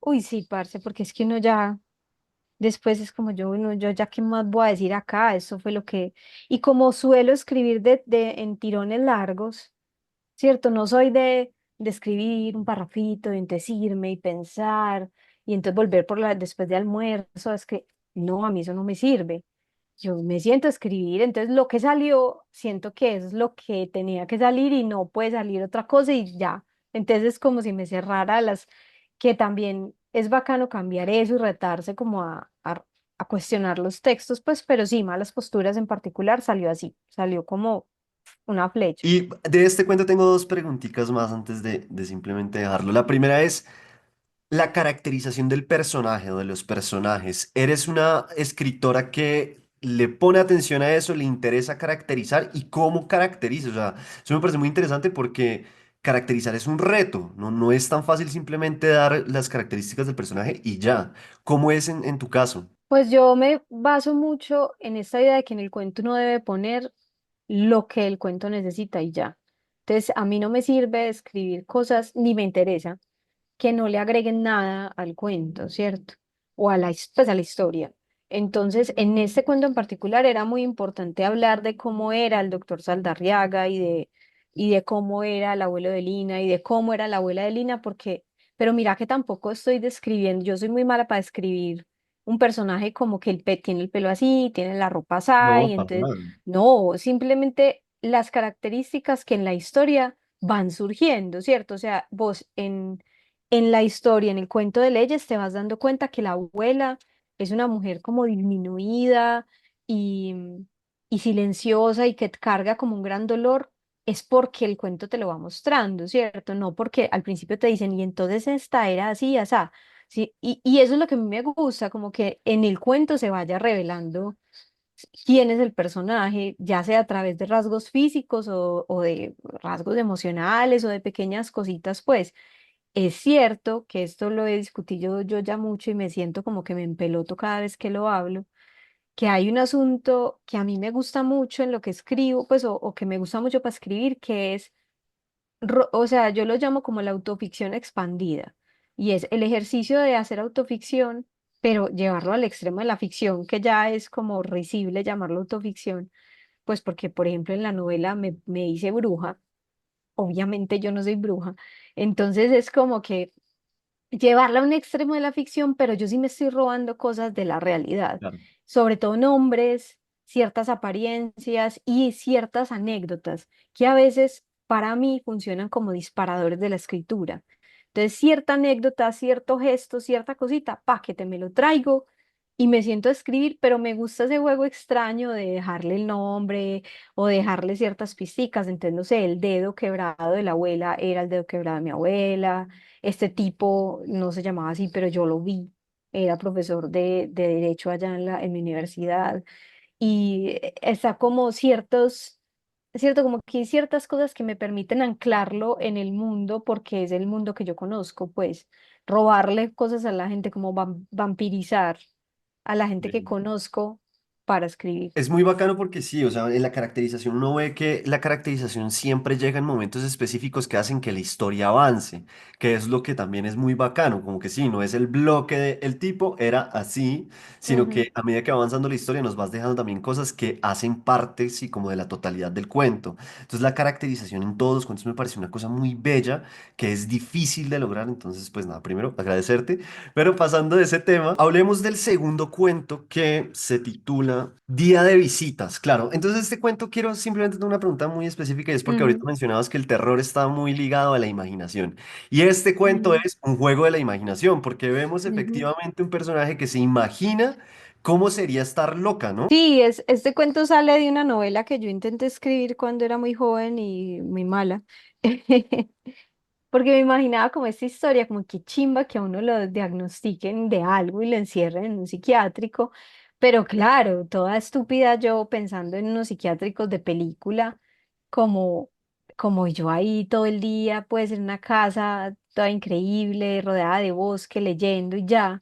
Uy, sí, parce, porque es que uno ya, después es como yo, uno, yo ya qué más voy a decir acá, eso fue lo que, y como suelo escribir en tirones largos, ¿cierto? No soy de escribir un parrafito, de decirme y pensar, y entonces volver después de almuerzo, es que, no, a mí eso no me sirve. Yo me siento a escribir, entonces lo que salió, siento que es lo que tenía que salir y no puede salir otra cosa y ya. Entonces es como si me cerrara que también es bacano cambiar eso y retarse como a cuestionar los textos, pues, pero sí, malas posturas en particular salió así, salió como una flecha. Y de este cuento tengo dos preguntitas más antes de simplemente dejarlo. La primera es la caracterización del personaje o de los personajes. ¿Eres una escritora que le pone atención a eso, le interesa caracterizar y cómo caracteriza? O sea, eso me parece muy interesante porque caracterizar es un reto, no, no es tan fácil simplemente dar las características del personaje y ya. ¿Cómo es en tu caso? Pues yo me baso mucho en esta idea de que en el cuento uno debe poner lo que el cuento necesita y ya. Entonces, a mí no me sirve escribir cosas, ni me interesa que no le agreguen nada al cuento, ¿cierto? O pues a la historia. Entonces, en este cuento en particular era muy importante hablar de cómo era el doctor Saldarriaga y de cómo era el abuelo de Lina y de cómo era la abuela de Lina, porque, pero mira que tampoco estoy describiendo, yo soy muy mala para describir un personaje como que tiene el pelo así, tiene la ropa así, y No, para entonces, nada. no, simplemente las características que en la historia van surgiendo, ¿cierto? O sea, vos en la historia, en el cuento de leyes, te vas dando cuenta que la abuela es una mujer como disminuida y, y silenciosa y que carga como un gran dolor, es porque el cuento te lo va mostrando, ¿cierto? No porque al principio te dicen, y entonces esta era así, así. Sí, y eso es lo que a mí me gusta, como que en el cuento se vaya revelando quién es el personaje, ya sea a través de rasgos físicos o de rasgos emocionales o de pequeñas cositas, pues. Es cierto que esto lo he discutido yo ya mucho y me siento como que me empeloto cada vez que lo hablo, que hay un asunto que a mí me gusta mucho en lo que escribo, pues, o que me gusta mucho para escribir, que es, o sea, yo lo llamo como la autoficción expandida, y es el ejercicio de hacer autoficción, pero llevarlo al extremo de la ficción, que ya es como risible llamarlo autoficción, pues porque, por ejemplo, en la novela me hice bruja obviamente yo no soy bruja. Entonces es como que llevarla a un extremo de la ficción, pero yo sí me estoy robando cosas de la realidad, Claro. sobre todo nombres, ciertas apariencias y ciertas anécdotas que a veces para mí funcionan como disparadores de la escritura. Entonces, cierta anécdota, cierto gesto, cierta cosita, pa, que te me lo traigo y me siento a escribir, pero me gusta ese juego extraño de dejarle el nombre o dejarle ciertas pisticas. Entonces, no sé, el dedo quebrado de la abuela era el dedo quebrado de mi abuela. Este tipo no se llamaba así, pero yo lo vi. Era profesor de Derecho allá en mi universidad. Y está como cierto, como que hay ciertas cosas que me permiten anclarlo en el mundo porque es el mundo que yo conozco, pues robarle cosas a la gente, como vampirizar a la gente que conozco para escribir. Es muy bacano porque sí, o sea, en la caracterización uno ve que la caracterización siempre llega en momentos específicos que hacen que la historia avance, que es lo que también es muy bacano, como que sí, no es el bloque de el tipo era así, sino Ujú, que a medida que va avanzando la historia nos vas dejando también cosas que hacen parte, sí, como de la totalidad del cuento. Entonces la caracterización en todos los cuentos me parece una cosa muy bella, que es difícil de lograr, entonces pues nada, primero agradecerte. Pero pasando de ese tema, hablemos del segundo cuento que se titula Día de visitas. Claro, entonces este cuento quiero simplemente hacer una pregunta muy específica y es porque ahorita ujú, mencionabas que el terror está muy ligado a la imaginación. Y este cuento ujú, es un juego de la imaginación porque vemos ujú. efectivamente un personaje que se imagina cómo sería estar loca, ¿no? Sí, este cuento sale de una novela que yo intenté escribir cuando era muy joven y muy mala. Porque me imaginaba como esta historia, como que chimba que a uno lo diagnostiquen de algo y lo encierren en un psiquiátrico. Pero claro, toda estúpida yo pensando en unos psiquiátricos de película, como, como yo ahí todo el día, pues en una casa toda increíble, rodeada de bosque, leyendo y ya.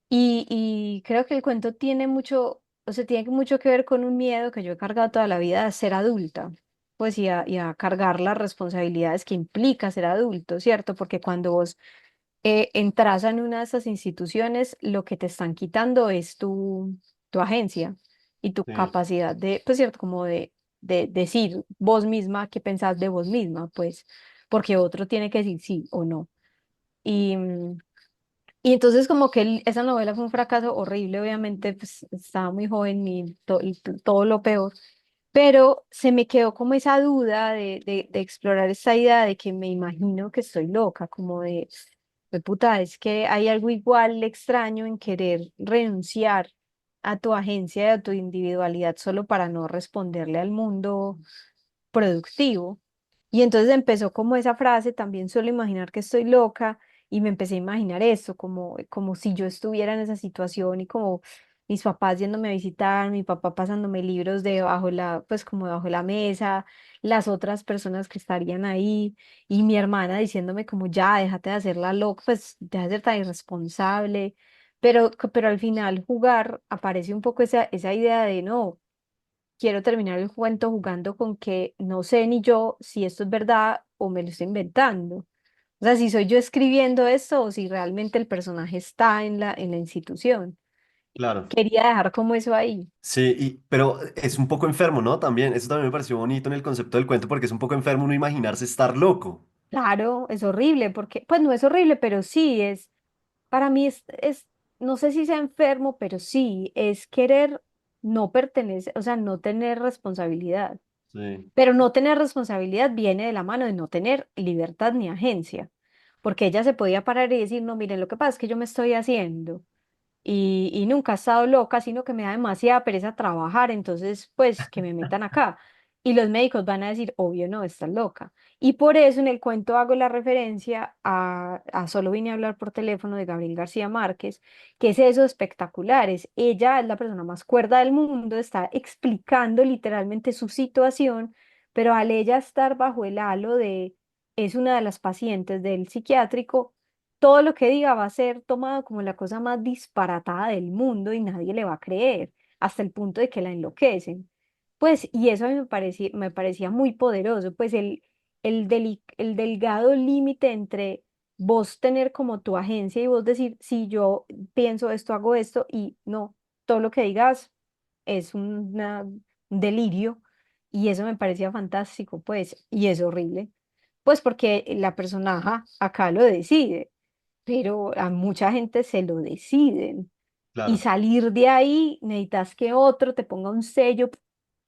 Y creo que el cuento tiene mucho, o sea, tiene mucho que ver con un miedo que yo he cargado toda la vida de ser adulta, pues y a cargar las responsabilidades que implica ser adulto, ¿cierto? Porque cuando vos entras en una de esas instituciones, lo que te están quitando es tu agencia y tu Sí. capacidad de, pues, ¿cierto? Como de decir vos misma qué pensás de vos misma, pues, porque otro tiene que decir sí o no. Y, y entonces como que esa novela fue un fracaso horrible, obviamente, pues estaba muy joven y todo lo peor, pero se me quedó como esa duda de explorar esa idea de que me imagino que estoy loca, como de puta, es que hay algo igual extraño en querer renunciar a tu agencia y a tu individualidad solo para no responderle al mundo productivo. Y entonces empezó como esa frase, también suelo imaginar que estoy loca, y me empecé a imaginar eso, como si yo estuviera en esa situación y como mis papás yéndome a visitar, mi papá pasándome libros debajo pues como debajo de la mesa, las otras personas que estarían ahí y mi hermana diciéndome como ya, déjate de hacerla loca, pues deja de ser tan irresponsable. Pero al final jugar aparece un poco esa idea de no, quiero terminar el cuento jugando con que no sé ni yo si esto es verdad o me lo estoy inventando. O sea, si soy yo escribiendo esto o si realmente el personaje está en la institución. Claro. Quería dejar como eso ahí. Sí, pero es un poco enfermo, ¿no? También, eso también me pareció bonito en el concepto del cuento porque es un poco enfermo uno imaginarse estar loco. Claro, es horrible porque, pues no es horrible, pero sí es, para mí no sé si sea enfermo, pero sí, es querer no pertenecer, o sea, no tener responsabilidad. Sí, Pero no tener responsabilidad viene de la mano de no tener libertad ni agencia, porque ella se podía parar y decir, no, miren, lo que pasa es que yo me estoy haciendo y nunca he estado loca, sino que me da demasiada pereza trabajar, entonces pues que me metan acá. Y los médicos van a decir, obvio, no, estás loca. Y por eso en el cuento hago la referencia a Solo vine a hablar por teléfono de Gabriel García Márquez, que es eso espectaculares. Ella es la persona más cuerda del mundo, está explicando literalmente su situación, pero al ella estar bajo el halo de, es una de las pacientes del psiquiátrico, todo lo que diga va a ser tomado como la cosa más disparatada del mundo y nadie le va a creer, hasta el punto de que la enloquecen. Pues, y eso a mí me parecía muy poderoso, pues el delgado límite entre vos tener como tu agencia y vos decir, si yo pienso esto, hago esto, y no, todo lo que digas es un delirio. y eso me parecía fantástico, pues, y es horrible, pues porque la personaje acá lo decide, pero a mucha gente se lo deciden. Y Claro. salir de ahí, necesitas que otro te ponga un sello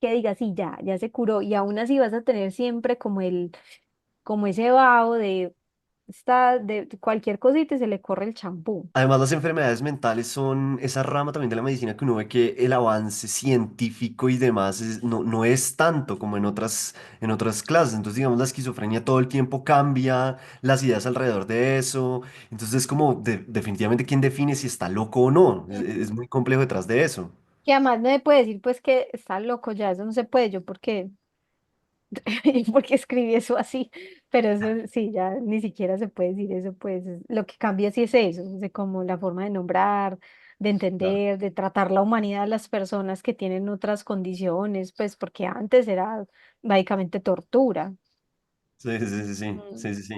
que diga, sí, ya, ya se curó. Y aún así vas a tener siempre como ese vaho de cualquier cosita y se le corre el champú. Además, las enfermedades mentales son esa rama también de la medicina que uno ve que el avance científico y demás no es tanto como en otras clases. Entonces, digamos, la esquizofrenia todo el tiempo cambia, las ideas alrededor de eso. Entonces, es como definitivamente quién define si está loco o no. Es Ujú. muy complejo detrás de eso. Que además no me puede decir, pues, que está loco ya, eso no se puede, yo, porque porque escribí eso así, pero eso sí, ya ni siquiera se puede decir eso, pues lo que cambia sí es eso, de como la forma de nombrar, de Claro. entender, de tratar la humanidad a las personas que tienen otras condiciones, pues porque antes era básicamente tortura. Sí, sí, sí, sí, Mm. sí, sí, sí.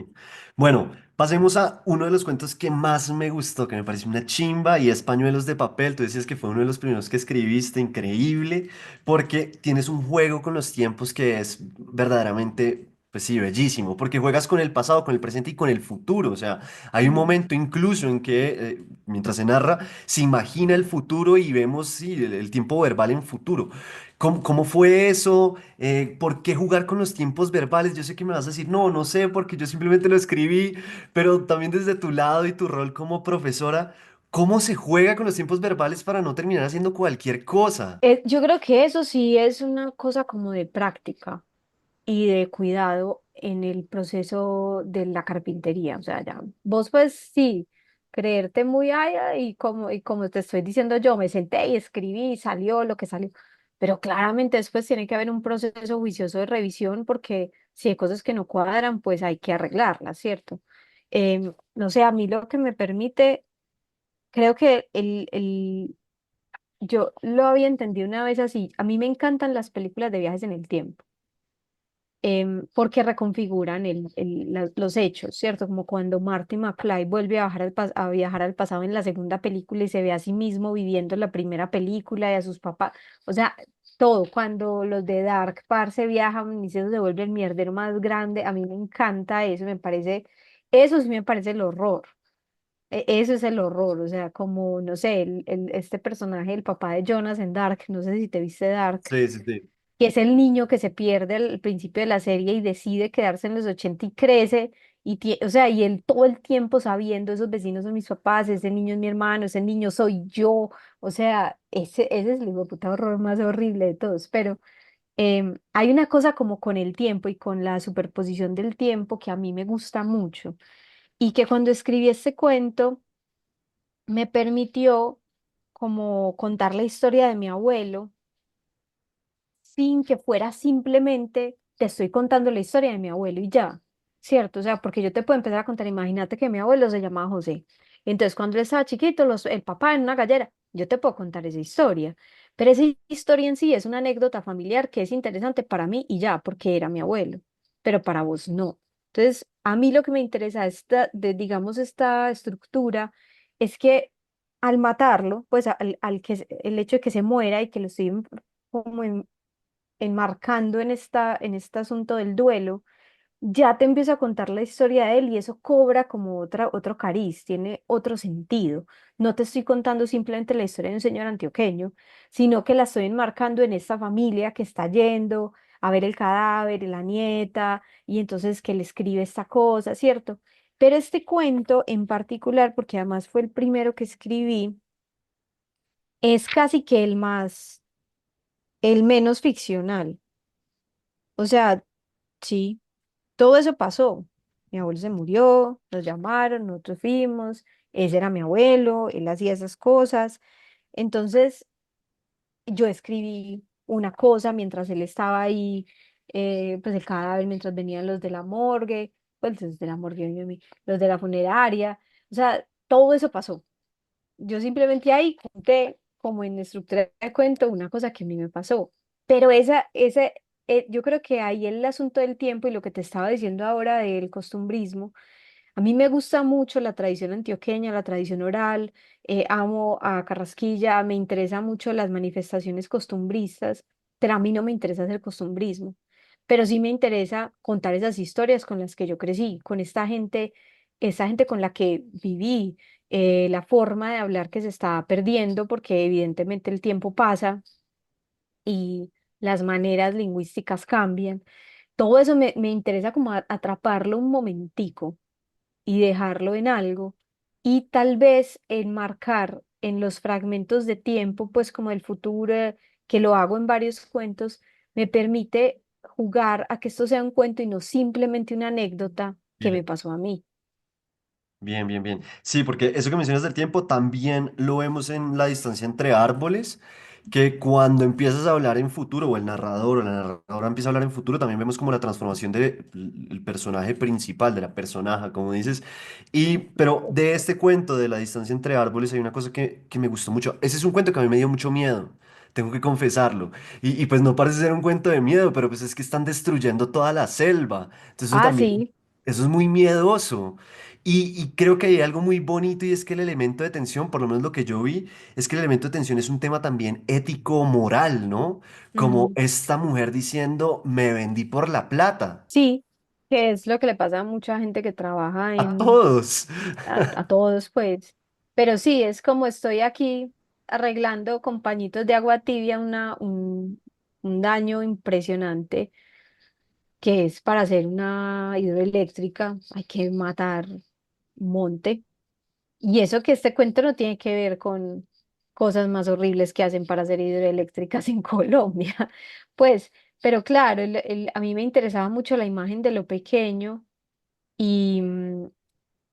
Bueno, pasemos a uno de los cuentos que más me gustó, que me pareció una chimba, y es Pañuelos de Papel. Tú decías que fue uno de los primeros que escribiste, increíble, porque tienes un juego con los tiempos que es verdaderamente, pues sí, bellísimo, porque juegas con el pasado, con el presente y con el futuro. O sea, hay un Mm. momento incluso en que, mientras se narra, se imagina el futuro y vemos, sí, el tiempo verbal en futuro. ¿Cómo fue eso? ¿Por qué jugar con los tiempos verbales? Yo sé que me vas a decir, no, no sé, porque yo simplemente lo escribí, pero también desde tu lado y tu rol como profesora, ¿cómo se juega con los tiempos verbales para no terminar haciendo cualquier cosa? Yo creo que eso sí es una cosa como de práctica y de cuidado en el proceso de la carpintería. O sea, ya, vos pues sí, creerte muy allá y como te estoy diciendo yo, me senté y escribí y salió lo que salió. Pero claramente después tiene que haber un proceso juicioso de revisión porque si hay cosas que no cuadran, pues hay que arreglarlas, ¿cierto? No sé, a mí lo que me permite, creo que yo lo había entendido una vez así, a mí me encantan las películas de viajes en el tiempo porque reconfiguran los hechos, ¿cierto? Como cuando Marty McFly vuelve a a viajar al pasado en la segunda película y se ve a sí mismo viviendo la primera película y a sus papás. O sea, todo, cuando los de Dark Parse viajan y se vuelve el mierdero más grande, a mí me encanta eso, eso sí me parece el horror. Eso es el horror, o sea, como, no sé, este personaje, el papá de Jonas en Dark, no sé si te viste Dark, Sí, sí, sí. que es el niño que se pierde al principio de la serie y decide quedarse en los 80 y crece, o sea, y él todo el tiempo sabiendo, esos vecinos son mis papás, ese niño es mi hermano, ese niño soy yo, o sea, ese es el hijo de puta horror más horrible de todos, pero hay una cosa como con el tiempo y con la superposición del tiempo que a mí me gusta mucho y que cuando escribí este cuento me permitió como contar la historia de mi abuelo sin que fuera simplemente te estoy contando la historia de mi abuelo y ya, ¿cierto? O sea, porque yo te puedo empezar a contar, imagínate que mi abuelo se llamaba José. Entonces, cuando él estaba chiquito, el papá en una gallera, yo te puedo contar esa historia. Pero esa historia en sí es una anécdota familiar que es interesante para mí y ya, porque era mi abuelo, pero para vos no. Entonces, a mí lo que me interesa digamos, esta estructura es que al matarlo, pues el hecho de que se muera y que lo estoy como enmarcando en este asunto del duelo, ya te empiezo a contar la historia de él y eso cobra como otro cariz, tiene otro sentido. No te estoy contando simplemente la historia de un señor antioqueño, sino que la estoy enmarcando en esta familia que está yendo a ver el cadáver y la nieta, y entonces que le escribe esta cosa, ¿cierto? Pero este cuento en particular, porque además fue el primero que escribí, es casi que el menos ficcional. O sea, sí, todo eso pasó. Mi abuelo se murió, nos llamaron, nosotros fuimos, ese era mi abuelo, él hacía esas cosas. Entonces, yo escribí una cosa mientras él estaba ahí, pues el cadáver, mientras venían los de la morgue, pues los de la morgue, los de la funeraria. O sea, todo eso pasó. Yo simplemente ahí conté, como en estructura de cuento, una cosa que a mí me pasó. Pero yo creo que ahí el asunto del tiempo y lo que te estaba diciendo ahora del costumbrismo, a mí me gusta mucho la tradición antioqueña, la tradición oral, amo a Carrasquilla, me interesa mucho las manifestaciones costumbristas, pero a mí no me interesa hacer costumbrismo, pero sí me interesa contar esas historias con las que yo crecí, con esta gente con la que viví, la forma de hablar que se está perdiendo, porque evidentemente el tiempo pasa y las maneras lingüísticas cambian. Todo eso me interesa como atraparlo un momentico y dejarlo en algo y tal vez enmarcar en los fragmentos de tiempo, pues como el futuro, que lo hago en varios cuentos, me permite jugar a que esto sea un cuento y no simplemente una anécdota que me pasó a mí. Bien, bien, bien. Sí, porque eso que mencionas del tiempo también lo vemos en la distancia entre árboles, que cuando empiezas a hablar en futuro, o el narrador o la narradora empieza a hablar en futuro, también vemos como la transformación del personaje principal, de la personaje, como dices. Pero de este cuento de la distancia entre árboles hay una cosa que me gustó mucho. Ese es un cuento que a mí me dio mucho miedo. Tengo que confesarlo. Pues no parece ser un cuento de miedo, pero pues es que están destruyendo toda la selva. Entonces eso Ah, también, sí. eso es muy miedoso. Y creo que hay algo muy bonito y es que el elemento de tensión, por lo menos lo que yo vi, es que el elemento de tensión es un tema también ético-moral, ¿no? Como Mm, esta mujer diciendo, me vendí por la plata. sí, que es lo que le pasa a mucha gente que trabaja A todos. a todos, pues. Pero sí, es como estoy aquí arreglando con pañitos de agua tibia un daño impresionante que es para hacer una hidroeléctrica, hay que matar monte. Y eso que este cuento no tiene que ver con cosas más horribles que hacen para hacer hidroeléctricas en Colombia. Pues, pero claro, a mí me interesaba mucho la imagen de lo pequeño y,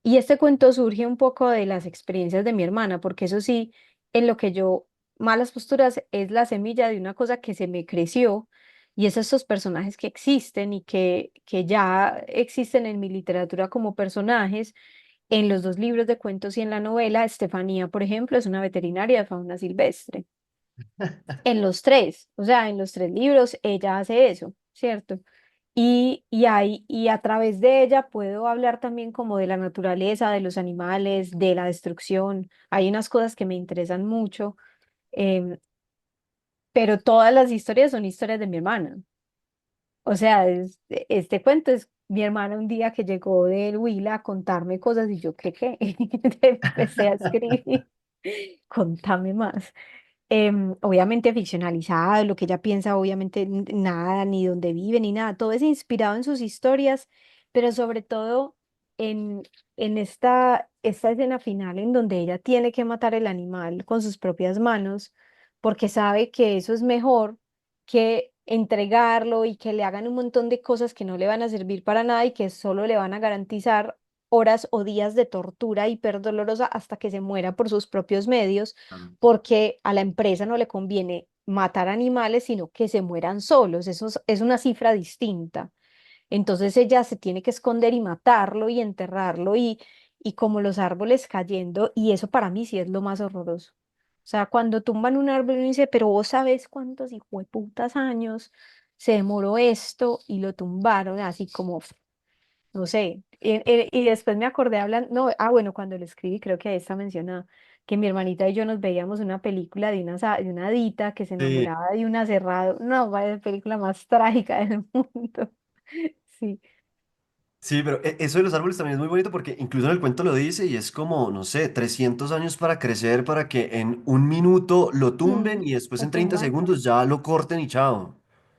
y este cuento surge un poco de las experiencias de mi hermana, porque eso sí, en lo que yo, malas posturas, es la semilla de una cosa que se me creció, y es estos personajes que existen y que ya existen en mi literatura como personajes. En los dos libros de cuentos y en la novela, Estefanía, por ejemplo, es una veterinaria de fauna silvestre. En los tres, o sea, en los tres libros ella hace eso, ¿cierto? Y a través de ella puedo hablar también como de la naturaleza, de los animales, de la destrucción. Hay unas cosas que me interesan mucho, em, pero todas las historias son historias de mi hermana. O sea, este cuento es mi hermana un día que llegó del Huila a contarme cosas y yo, ¿qué? Empecé a escribir, contame más. Obviamente ficcionalizado, lo que ella piensa, obviamente nada, ni dónde vive, ni nada, todo es inspirado en sus historias, pero sobre todo en, en esta escena final en donde ella tiene que matar el animal con sus propias manos, porque sabe que eso es mejor que entregarlo y que le hagan un montón de cosas que no le van a servir para nada y que solo le van a garantizar horas o días de tortura hiperdolorosa hasta que se muera por sus propios medios porque a la empresa no le conviene matar animales, sino que se mueran solos. Eso es una cifra distinta. Entonces ella se tiene que esconder y matarlo y enterrarlo y como los árboles cayendo, y eso para mí sí es lo más horroroso. O sea, cuando tumban un árbol, uno dice, pero vos sabés cuántos hijueputas años se demoró esto y lo tumbaron, así como no sé, y después me acordé hablando, no, bueno, cuando lo escribí creo que ahí está mencionado, que mi hermanita y yo nos veíamos una película de una hadita que se Sí, enamoraba de un aserrado, no, vaya la película más trágica del mundo, sí. sí, pero eso de los árboles también es muy bonito porque incluso en el cuento lo dice y es como, no sé, 300 años para crecer para que en un minuto lo tumben Mm, y después lo en 30 tumban segundos ya lo corten y chao.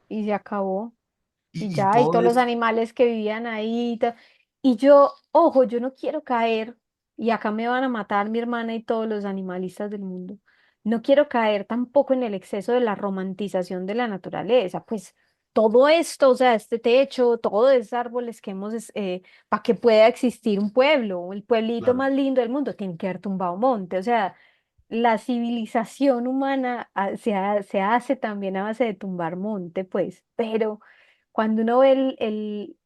y se acabó. Y Y ya, y todo todos los es... animales que vivían ahí. Y yo, ojo, yo no quiero caer, y acá me van a matar mi hermana y todos los animalistas del mundo. No quiero caer tampoco en el exceso de la romantización de la naturaleza. Pues todo esto, o sea, este techo, todos esos árboles que para que pueda existir un pueblo, el pueblito Claro. más lindo del mundo, tiene que haber tumbado monte. O sea, la civilización humana se hace también a base de tumbar monte, pues, pero cuando uno ve el,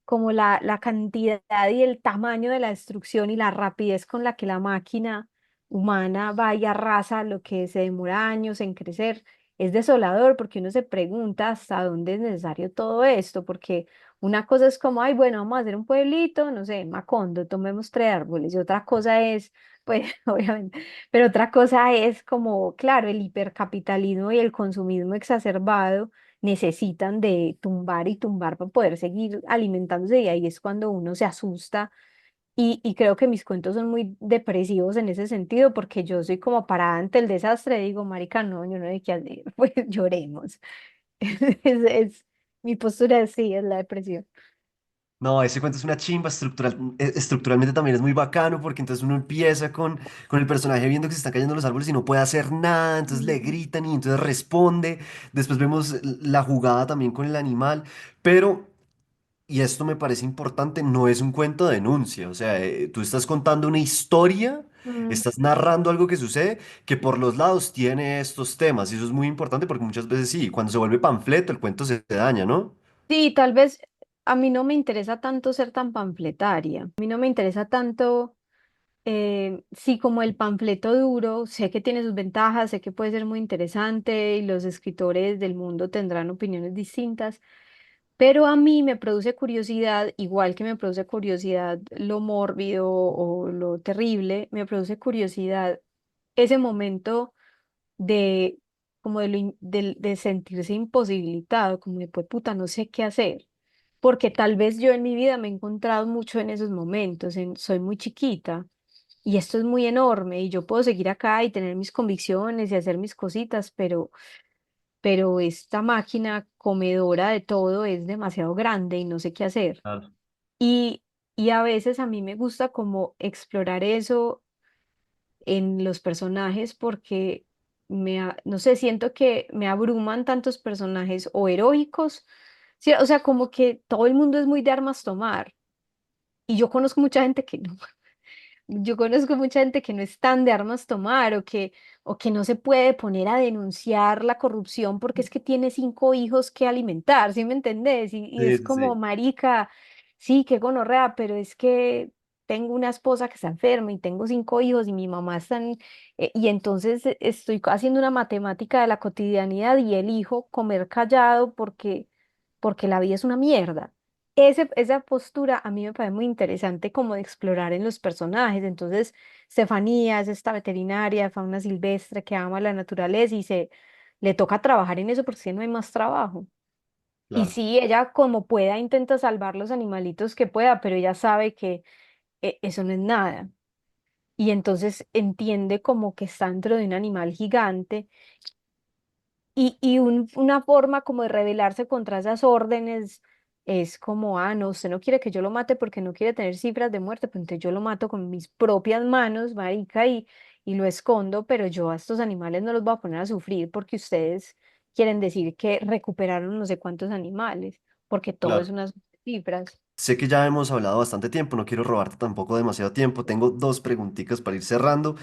como la cantidad y el tamaño de la destrucción y la rapidez con la que la máquina humana va y arrasa lo que se demora años en crecer, es desolador porque uno se pregunta hasta dónde es necesario todo esto, porque una cosa es como, ay, bueno, vamos a hacer un pueblito, no sé, Macondo, tomemos 3 árboles, y otra cosa es, pues, obviamente, pero otra cosa es como, claro, el hipercapitalismo y el consumismo exacerbado necesitan de tumbar y tumbar para poder seguir alimentándose y ahí es cuando uno se asusta y creo que mis cuentos son muy depresivos en ese sentido porque yo soy como parada ante el desastre y digo, marica, no, yo no sé qué hacer, pues lloremos. Mi postura sí, es la depresión. No, ese cuento es una chimba, estructuralmente también es muy bacano porque entonces uno empieza con el personaje viendo que se están cayendo los árboles y no puede hacer nada, entonces le Ujú. gritan y entonces responde, después vemos la jugada también con el animal, pero, y esto me parece importante, no es un cuento de denuncia, o sea, tú estás contando una historia, Mm. estás narrando algo que sucede que por los lados tiene estos temas y eso es muy importante porque muchas veces sí, cuando se vuelve panfleto el cuento se daña, ¿no? Sí, tal vez a mí no me interesa tanto ser tan panfletaria, a mí no me interesa tanto, sí, como el panfleto duro, sé que tiene sus ventajas, sé que puede ser muy interesante y los escritores del mundo tendrán opiniones distintas. Pero a mí me produce curiosidad, igual que me produce curiosidad lo mórbido o lo terrible, me produce curiosidad ese momento de como de sentirse imposibilitado, como de pues puta, no sé qué hacer. Porque tal vez yo en mi vida me he encontrado mucho en esos momentos, soy muy chiquita y esto es muy enorme y yo puedo seguir acá y tener mis convicciones y hacer mis cositas, pero esta máquina comedora de todo es demasiado grande y no sé qué hacer. Claro. Y, y a veces a mí me gusta como explorar eso en los personajes porque no sé, siento que me abruman tantos personajes o heroicos, sí, o sea, como que todo el mundo es muy de armas tomar y yo conozco mucha gente que no. Yo conozco mucha gente que no es tan de armas tomar o que no se puede poner a denunciar la corrupción porque es que tiene 5 hijos que alimentar, ¿sí me entendés? Y Sí, es sí, como, sí. marica, sí, qué gonorrea, pero es que tengo una esposa que está enferma y tengo 5 hijos y mi mamá está y entonces estoy haciendo una matemática de la cotidianidad y elijo comer callado porque la vida es una mierda. Esa postura a mí me parece muy interesante como de explorar en los personajes. Entonces, Estefanía es esta veterinaria de fauna silvestre que ama la naturaleza y le toca trabajar en eso porque si no hay más trabajo. Y Claro. sí, ella como pueda intenta salvar los animalitos que pueda, pero ella sabe que eso no es nada. Y entonces entiende como que está dentro de un animal gigante una forma como de rebelarse contra esas órdenes es como, ah, no, usted no quiere que yo lo mate porque no quiere tener cifras de muerte, pues entonces yo lo mato con mis propias manos, marica, y lo escondo, pero yo a estos animales no los voy a poner a sufrir porque ustedes quieren decir que recuperaron no sé cuántos animales, porque todo es Claro. unas cifras. Sé que ya hemos hablado bastante tiempo, no quiero robarte tampoco demasiado tiempo. Tengo dos preguntitas para ir cerrando.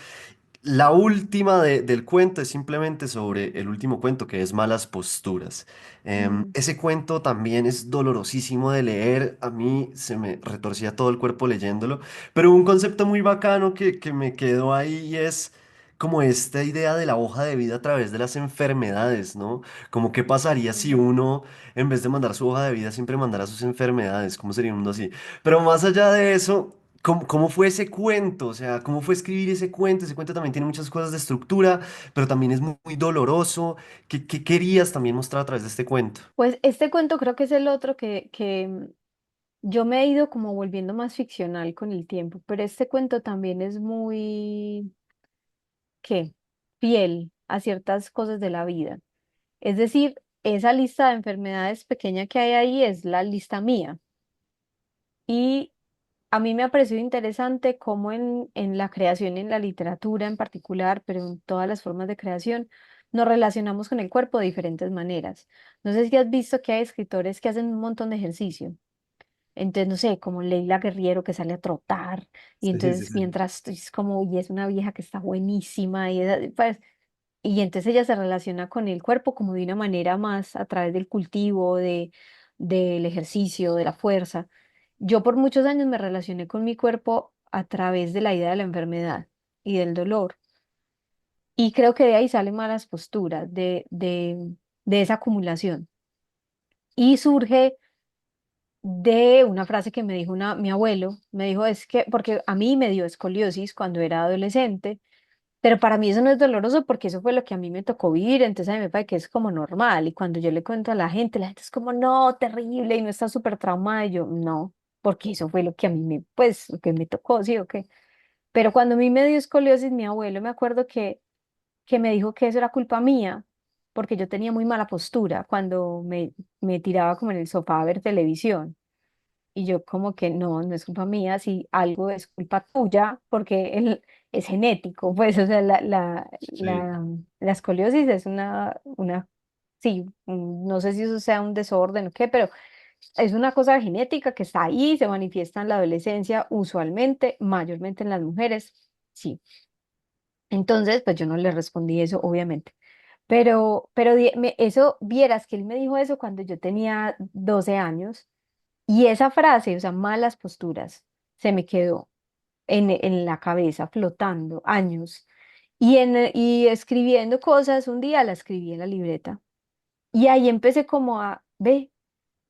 La última del cuento es simplemente sobre el último cuento, que es Malas Posturas. Mm. Ese cuento también es dolorosísimo de leer. A mí se me retorcía todo el cuerpo leyéndolo. Pero un concepto muy bacano que me quedó ahí y es como esta idea de la hoja de vida a través de las enfermedades, ¿no? Como qué pasaría si Mm. uno, en vez de mandar su hoja de vida, siempre mandara sus enfermedades. ¿Cómo sería un mundo así? Pero más allá de eso... ¿Cómo fue ese cuento? O sea, ¿cómo fue escribir ese cuento? Ese cuento también tiene muchas cosas de estructura, pero también es muy doloroso. ¿Qué querías también mostrar a través de este cuento? Pues este cuento creo que es el otro que yo me he ido como volviendo más ficcional con el tiempo, pero este cuento también es muy, ¿qué? Fiel a ciertas cosas de la vida. Es decir, esa lista de enfermedades pequeña que hay ahí es la lista mía. Y a mí me ha parecido interesante cómo en la creación, en la literatura en particular, pero en todas las formas de creación, nos relacionamos con el cuerpo de diferentes maneras. No sé si has visto que hay escritores que hacen un montón de ejercicio. Entonces, no sé, como Leila Guerriero que sale a trotar y Sí, sí, entonces sí. mientras es como, y es una vieja que está buenísima pues, y entonces ella se relaciona con el cuerpo como de una manera más a través del cultivo, del ejercicio, de la fuerza. Yo por muchos años me relacioné con mi cuerpo a través de la idea de la enfermedad y del dolor. Y creo que de ahí salen malas posturas, de esa acumulación. Y surge de una frase que me dijo mi abuelo, me dijo, es que, porque a mí me dio escoliosis cuando era adolescente, pero para mí eso no es doloroso porque eso fue lo que a mí me tocó vivir, entonces a mí me parece que es como normal. Y cuando yo le cuento a la gente es como, no, terrible, y no está súper traumada, y yo, no, porque eso fue lo que a mí me, pues, lo que me tocó, sí o qué. Pero cuando a mí me dio escoliosis, mi abuelo, me acuerdo que me dijo que eso era culpa mía, porque yo tenía muy mala postura cuando me tiraba como en el sofá a ver televisión. Y yo como que no, no es culpa mía, si algo es culpa tuya, porque es genético, pues, o sea, Sí, la escoliosis es sí, no sé si eso sea un desorden o qué, pero es una cosa genética que está ahí, se manifiesta en la adolescencia, usualmente, mayormente en las mujeres, sí. Entonces, pues yo no le respondí eso, obviamente. Pero eso, vieras que él me dijo eso cuando yo tenía 12 años. Y esa frase, o sea, malas posturas, se me quedó en la cabeza flotando años. Y escribiendo cosas, un día la escribí en la libreta. Y ahí empecé como a, ve,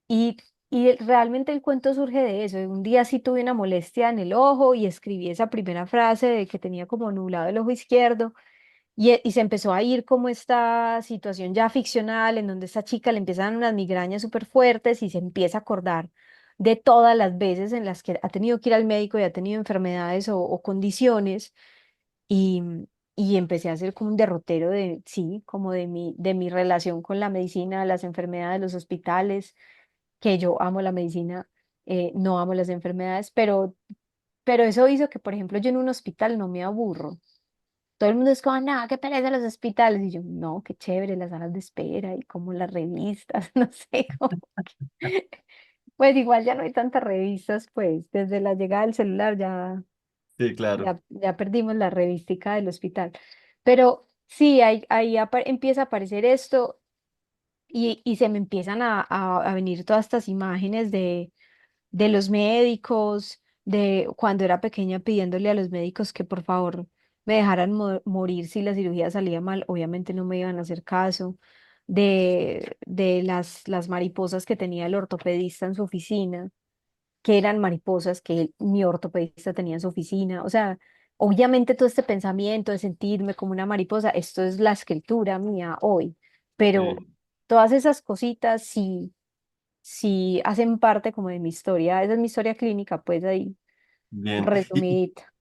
y, y realmente el cuento surge de eso. Un día sí tuve una molestia en el ojo y escribí esa primera frase de que tenía como nublado el ojo izquierdo. Y se empezó a ir como esta situación ya ficcional en donde esta chica le empiezan unas migrañas súper fuertes y se empieza a acordar de todas las veces en las que ha tenido que ir al médico y ha tenido enfermedades o condiciones y, y empecé a hacer como un derrotero de, sí, como de mi relación con la medicina, las enfermedades, los hospitales, que yo amo la medicina, no amo las enfermedades, pero eso hizo que, por ejemplo, yo en un hospital no me aburro. Todo el mundo es como, no, qué pereza los hospitales. Y yo, no, qué chévere las salas de espera y como las revistas, no sé, como pues igual ya no hay tantas revistas, pues desde la llegada del celular sí, claro. ya perdimos la revística del hospital. Pero sí, ahí empieza a aparecer esto y se me empiezan a venir todas estas imágenes de los médicos, de cuando era pequeña pidiéndole a los médicos que por favor me dejaran morir si la cirugía salía mal, obviamente no me iban a hacer caso, de las mariposas que tenía el ortopedista en su oficina, que eran mariposas que mi ortopedista tenía en su oficina, o sea, obviamente todo este pensamiento de sentirme como una mariposa, esto es la escritura mía hoy, pero Sí. todas esas cositas sí hacen parte como de mi historia. Esa es mi historia clínica, pues ahí, Bien. resumidita.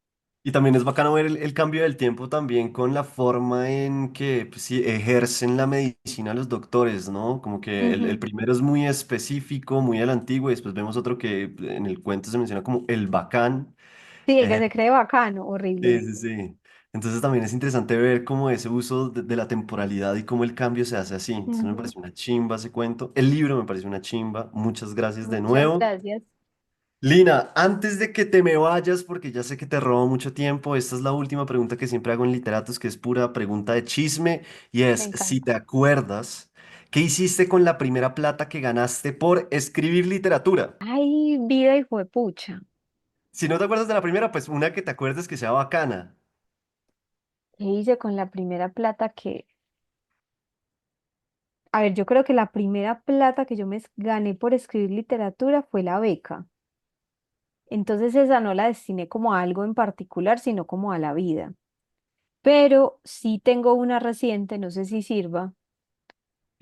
Y también es bacano ver el cambio del tiempo también con la forma en que pues, sí, ejercen la medicina los doctores, ¿no? Como que el Ujú. primero es muy específico, muy a la antigua, y después vemos otro que en el cuento se menciona como el bacán. Sí, el que Eh, se cree bacano, horrible. sí, sí, sí. Entonces también es interesante ver cómo ese uso de la temporalidad y cómo el cambio se hace así. Entonces me Ujú. parece una chimba ese cuento. El libro me parece una chimba. Muchas gracias de Muchas nuevo. gracias. Lina, antes de que te me vayas, porque ya sé que te robo mucho tiempo, esta es la última pregunta que siempre hago en Literatos, que es pura pregunta de chisme, y Me es si encanta. te acuerdas, ¿qué hiciste con la primera plata que ganaste por escribir literatura? Ay, vida hijo de pucha. Si no te acuerdas de la primera, pues una que te acuerdes que sea bacana. ¿Qué hice con la primera plata que... A ver, yo creo que la primera plata que yo me gané por escribir literatura fue la beca. Entonces esa no la destiné como a algo en particular, sino como a la vida. Pero sí tengo una reciente, no sé si sirva,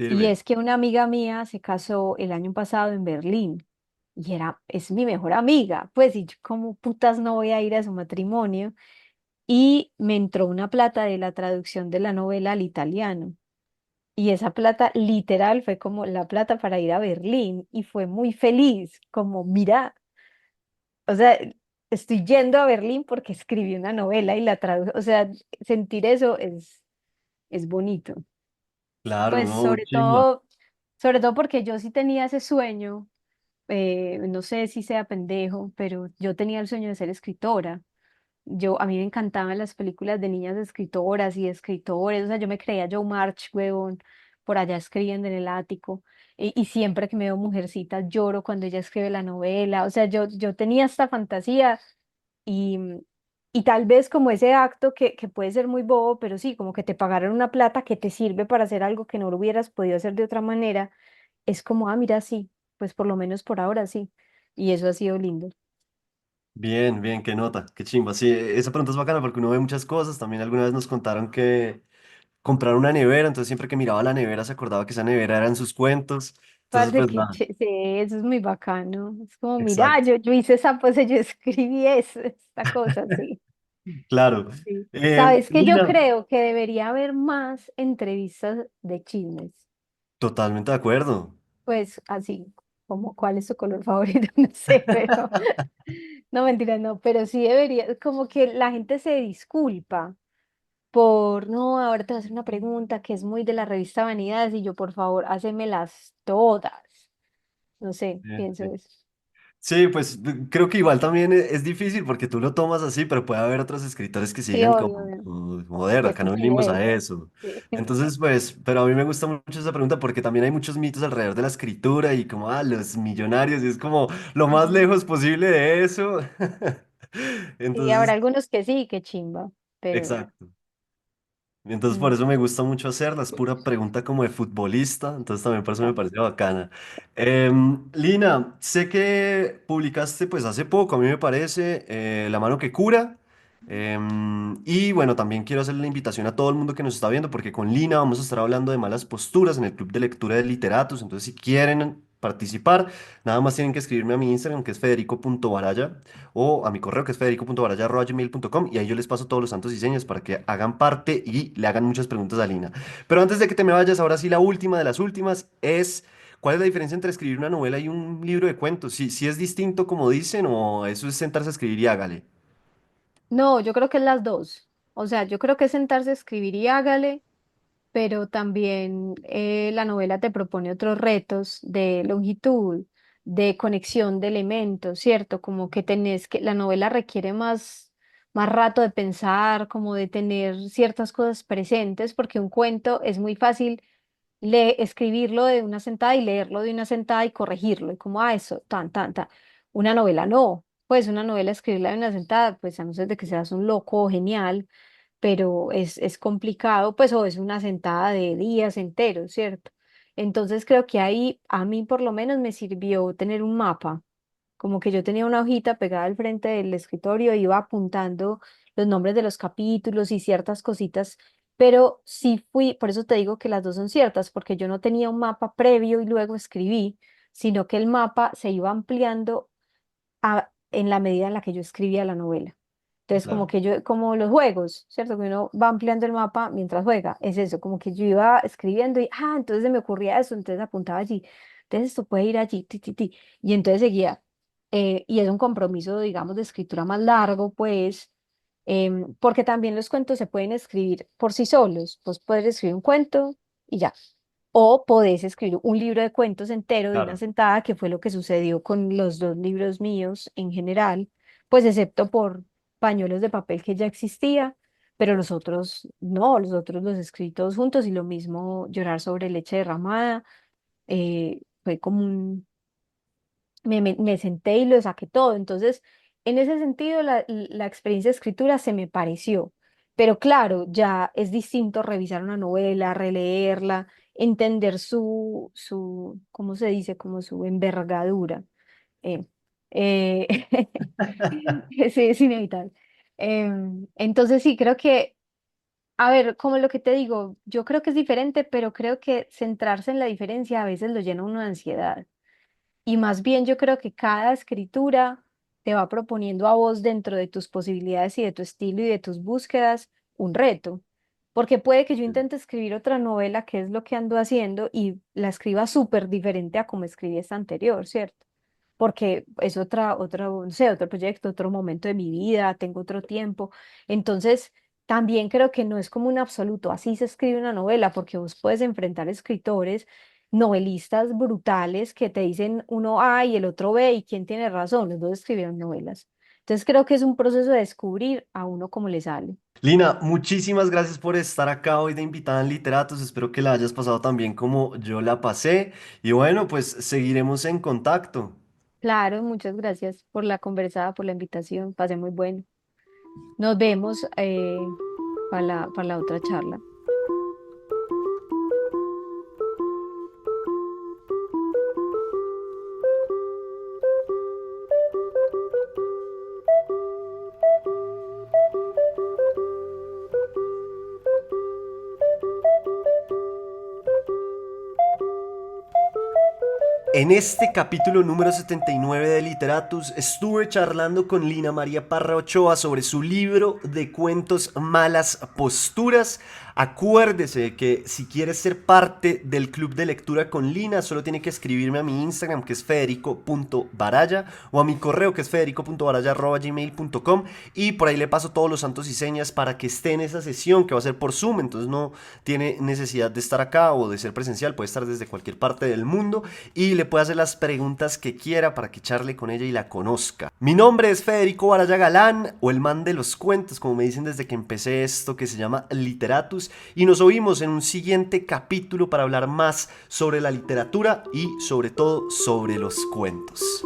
y Sirve. es que una amiga mía se casó el año pasado en Berlín y es mi mejor amiga, pues y yo como putas no voy a ir a su matrimonio y me entró una plata de la traducción de la novela al italiano y esa plata literal fue como la plata para ir a Berlín y fue muy feliz, como mira, o sea, estoy yendo a Berlín porque escribí una novela y la traduje, o sea, sentir eso es bonito. Claro, Pues no, muy chimba. sobre todo porque yo sí tenía ese sueño, no sé si sea pendejo, pero yo tenía el sueño de ser escritora. A mí me encantaban las películas de niñas escritoras y escritores, o sea, yo me creía Joe March, huevón, por allá escribiendo en el ático, y siempre que me veo mujercita lloro cuando ella escribe la novela, o sea, yo tenía esta fantasía y, Y tal vez como ese acto que puede ser muy bobo, pero sí, como que te pagaron una plata que te sirve para hacer algo que no lo hubieras podido hacer de otra manera, es como, ah, mira, sí, pues por lo menos por ahora sí. Y eso ha sido lindo. Bien, bien, qué nota, qué chimba. Sí, esa pregunta es bacana porque uno ve muchas cosas. También alguna vez nos contaron que compraron una nevera, entonces siempre que miraba la nevera se acordaba que esa nevera eran sus cuentos. Entonces, Parce, pues nada, sí, eso es muy bacano. Es como, mira, exacto, yo hice esa pose, yo escribí eso, esta cosa, sí. claro. Sí. Sabes que yo Lina, creo que debería haber más entrevistas de chismes. totalmente de acuerdo. Pues así, como cuál es su color favorito, no sé, pero no mentira, no, pero sí debería, como que la gente se disculpa por, no, ahora te voy a hacer una pregunta que es muy de la revista Vanidades y yo, por favor, hácemelas todas. No sé, Sí, pienso sí. eso. Sí, pues creo que igual también es difícil porque tú lo tomas así, pero puede haber otros escritores que Sí, sigan obvio, como, obvio. joder, Qué acá no venimos estupidez. a eso. Sí. Entonces, pues, pero a mí me gusta mucho esa pregunta porque también hay muchos mitos alrededor de la escritura y como, los millonarios, y es como lo más Ujú. lejos posible de eso. Sí, habrá Entonces, algunos que sí, qué chimba, pero exacto. Entonces por mm, eso me gusta mucho hacerla, es pura pregunta como de futbolista, entonces también por eso me ah, parece bacana. Lina, sé que publicaste pues hace poco, a mí me parece, La mano que cura, y bueno, también quiero hacerle la invitación a todo el mundo que nos está viendo, porque con Lina vamos a estar hablando de malas posturas en el Club de Lectura de Literatos, entonces si quieren participar, nada más tienen que escribirme a mi Instagram que es federico.baraya o a mi correo que es federico.baraya@gmail.com y ahí yo les paso todos los santos y señas para que hagan parte y le hagan muchas preguntas a Lina. Pero antes de que te me vayas, ahora sí la última de las últimas es, ¿cuál es la diferencia entre escribir una novela y un libro de cuentos? Si es distinto como dicen o eso es sentarse a escribir y hágale. no, yo creo que es las dos. O sea, yo creo que es sentarse a escribir y hágale, pero también la novela te propone otros retos de longitud, de conexión de elementos, ¿cierto? Como que tenés que, la novela requiere más rato de pensar, como de tener ciertas cosas presentes, porque un cuento es muy fácil escribirlo de una sentada y leerlo de una sentada y corregirlo, y como, ah, eso, tan, tan, tan. Una novela no, pues una novela escribirla de una sentada, pues a no ser de que seas un loco o genial, pero es complicado, pues, o es una sentada de días enteros, ¿cierto? Entonces creo que ahí a mí por lo menos me sirvió tener un mapa, como que yo tenía una hojita pegada al frente del escritorio, iba apuntando los nombres de los capítulos y ciertas cositas, pero sí fui, por eso te digo que las dos son ciertas, porque yo no tenía un mapa previo y luego escribí, sino que el mapa se iba ampliando en la medida en la que yo escribía la novela. Entonces, como Claro. que yo, como los juegos, ¿cierto? Que uno va ampliando el mapa mientras juega, es eso, como que yo iba escribiendo y, entonces se me ocurría eso, entonces apuntaba allí, entonces esto puede ir allí, ti, ti, ti, y entonces seguía. Y es un compromiso, digamos, de escritura más largo, pues, porque también los cuentos se pueden escribir por sí solos, pues puedes escribir un cuento y ya, o podés escribir un libro de cuentos entero de una Claro. sentada, que fue lo que sucedió con los dos libros míos en general, pues excepto por pañuelos de papel que ya existía, pero los otros no, los otros los escribí todos juntos y lo mismo Llorar sobre leche derramada, fue como me senté y lo saqué todo. Entonces, en ese sentido, la experiencia de escritura se me pareció. Pero claro, ya es distinto revisar una novela, releerla, entender ¿cómo se dice? Como su envergadura. Eh, eh, sí, es inevitable. Entonces, sí, creo que, a ver, como lo que te digo, yo creo que es diferente, pero creo que centrarse en la diferencia a veces lo llena uno de ansiedad. Y más bien yo creo que cada escritura te va proponiendo a vos dentro de tus posibilidades y de tu estilo y de tus búsquedas un reto. Porque puede que yo intente escribir otra novela, que es lo que ando haciendo, y la escriba súper diferente a como escribí esta anterior, ¿cierto? Porque es no sé, otro proyecto, otro momento de mi vida, tengo otro tiempo. Entonces, también creo que no es como un absoluto, así se escribe una novela, porque vos puedes enfrentar escritores novelistas brutales que te dicen uno A y el otro B y quién tiene razón, los dos escribieron novelas. Entonces creo que es un proceso de descubrir a uno cómo le sale. Lina, muchísimas gracias por estar acá hoy de invitada en Literatos. Espero que la hayas pasado tan bien como yo la pasé. Y bueno, pues seguiremos en contacto. Claro, muchas gracias por la conversada, por la invitación, pasé muy bueno. Nos vemos para la otra charla. En este capítulo número 79 de Literatus estuve charlando con Lina María Parra Ochoa sobre su libro de cuentos Malas Posturas. Acuérdese que si quieres ser parte del club de lectura con Lina, solo tiene que escribirme a mi Instagram, que es federico.baraya, o a mi correo, que es federico.baraya@gmail.com, y por ahí le paso todos los santos y señas para que esté en esa sesión, que va a ser por Zoom, entonces no tiene necesidad de estar acá o de ser presencial, puede estar desde cualquier parte del mundo y le puede hacer las preguntas que quiera para que charle con ella y la conozca. Mi nombre es Federico Baraya Galán, o el man de los cuentos, como me dicen desde que empecé esto que se llama Literatus, y nos oímos en un siguiente capítulo para hablar más sobre la literatura y sobre todo sobre los cuentos.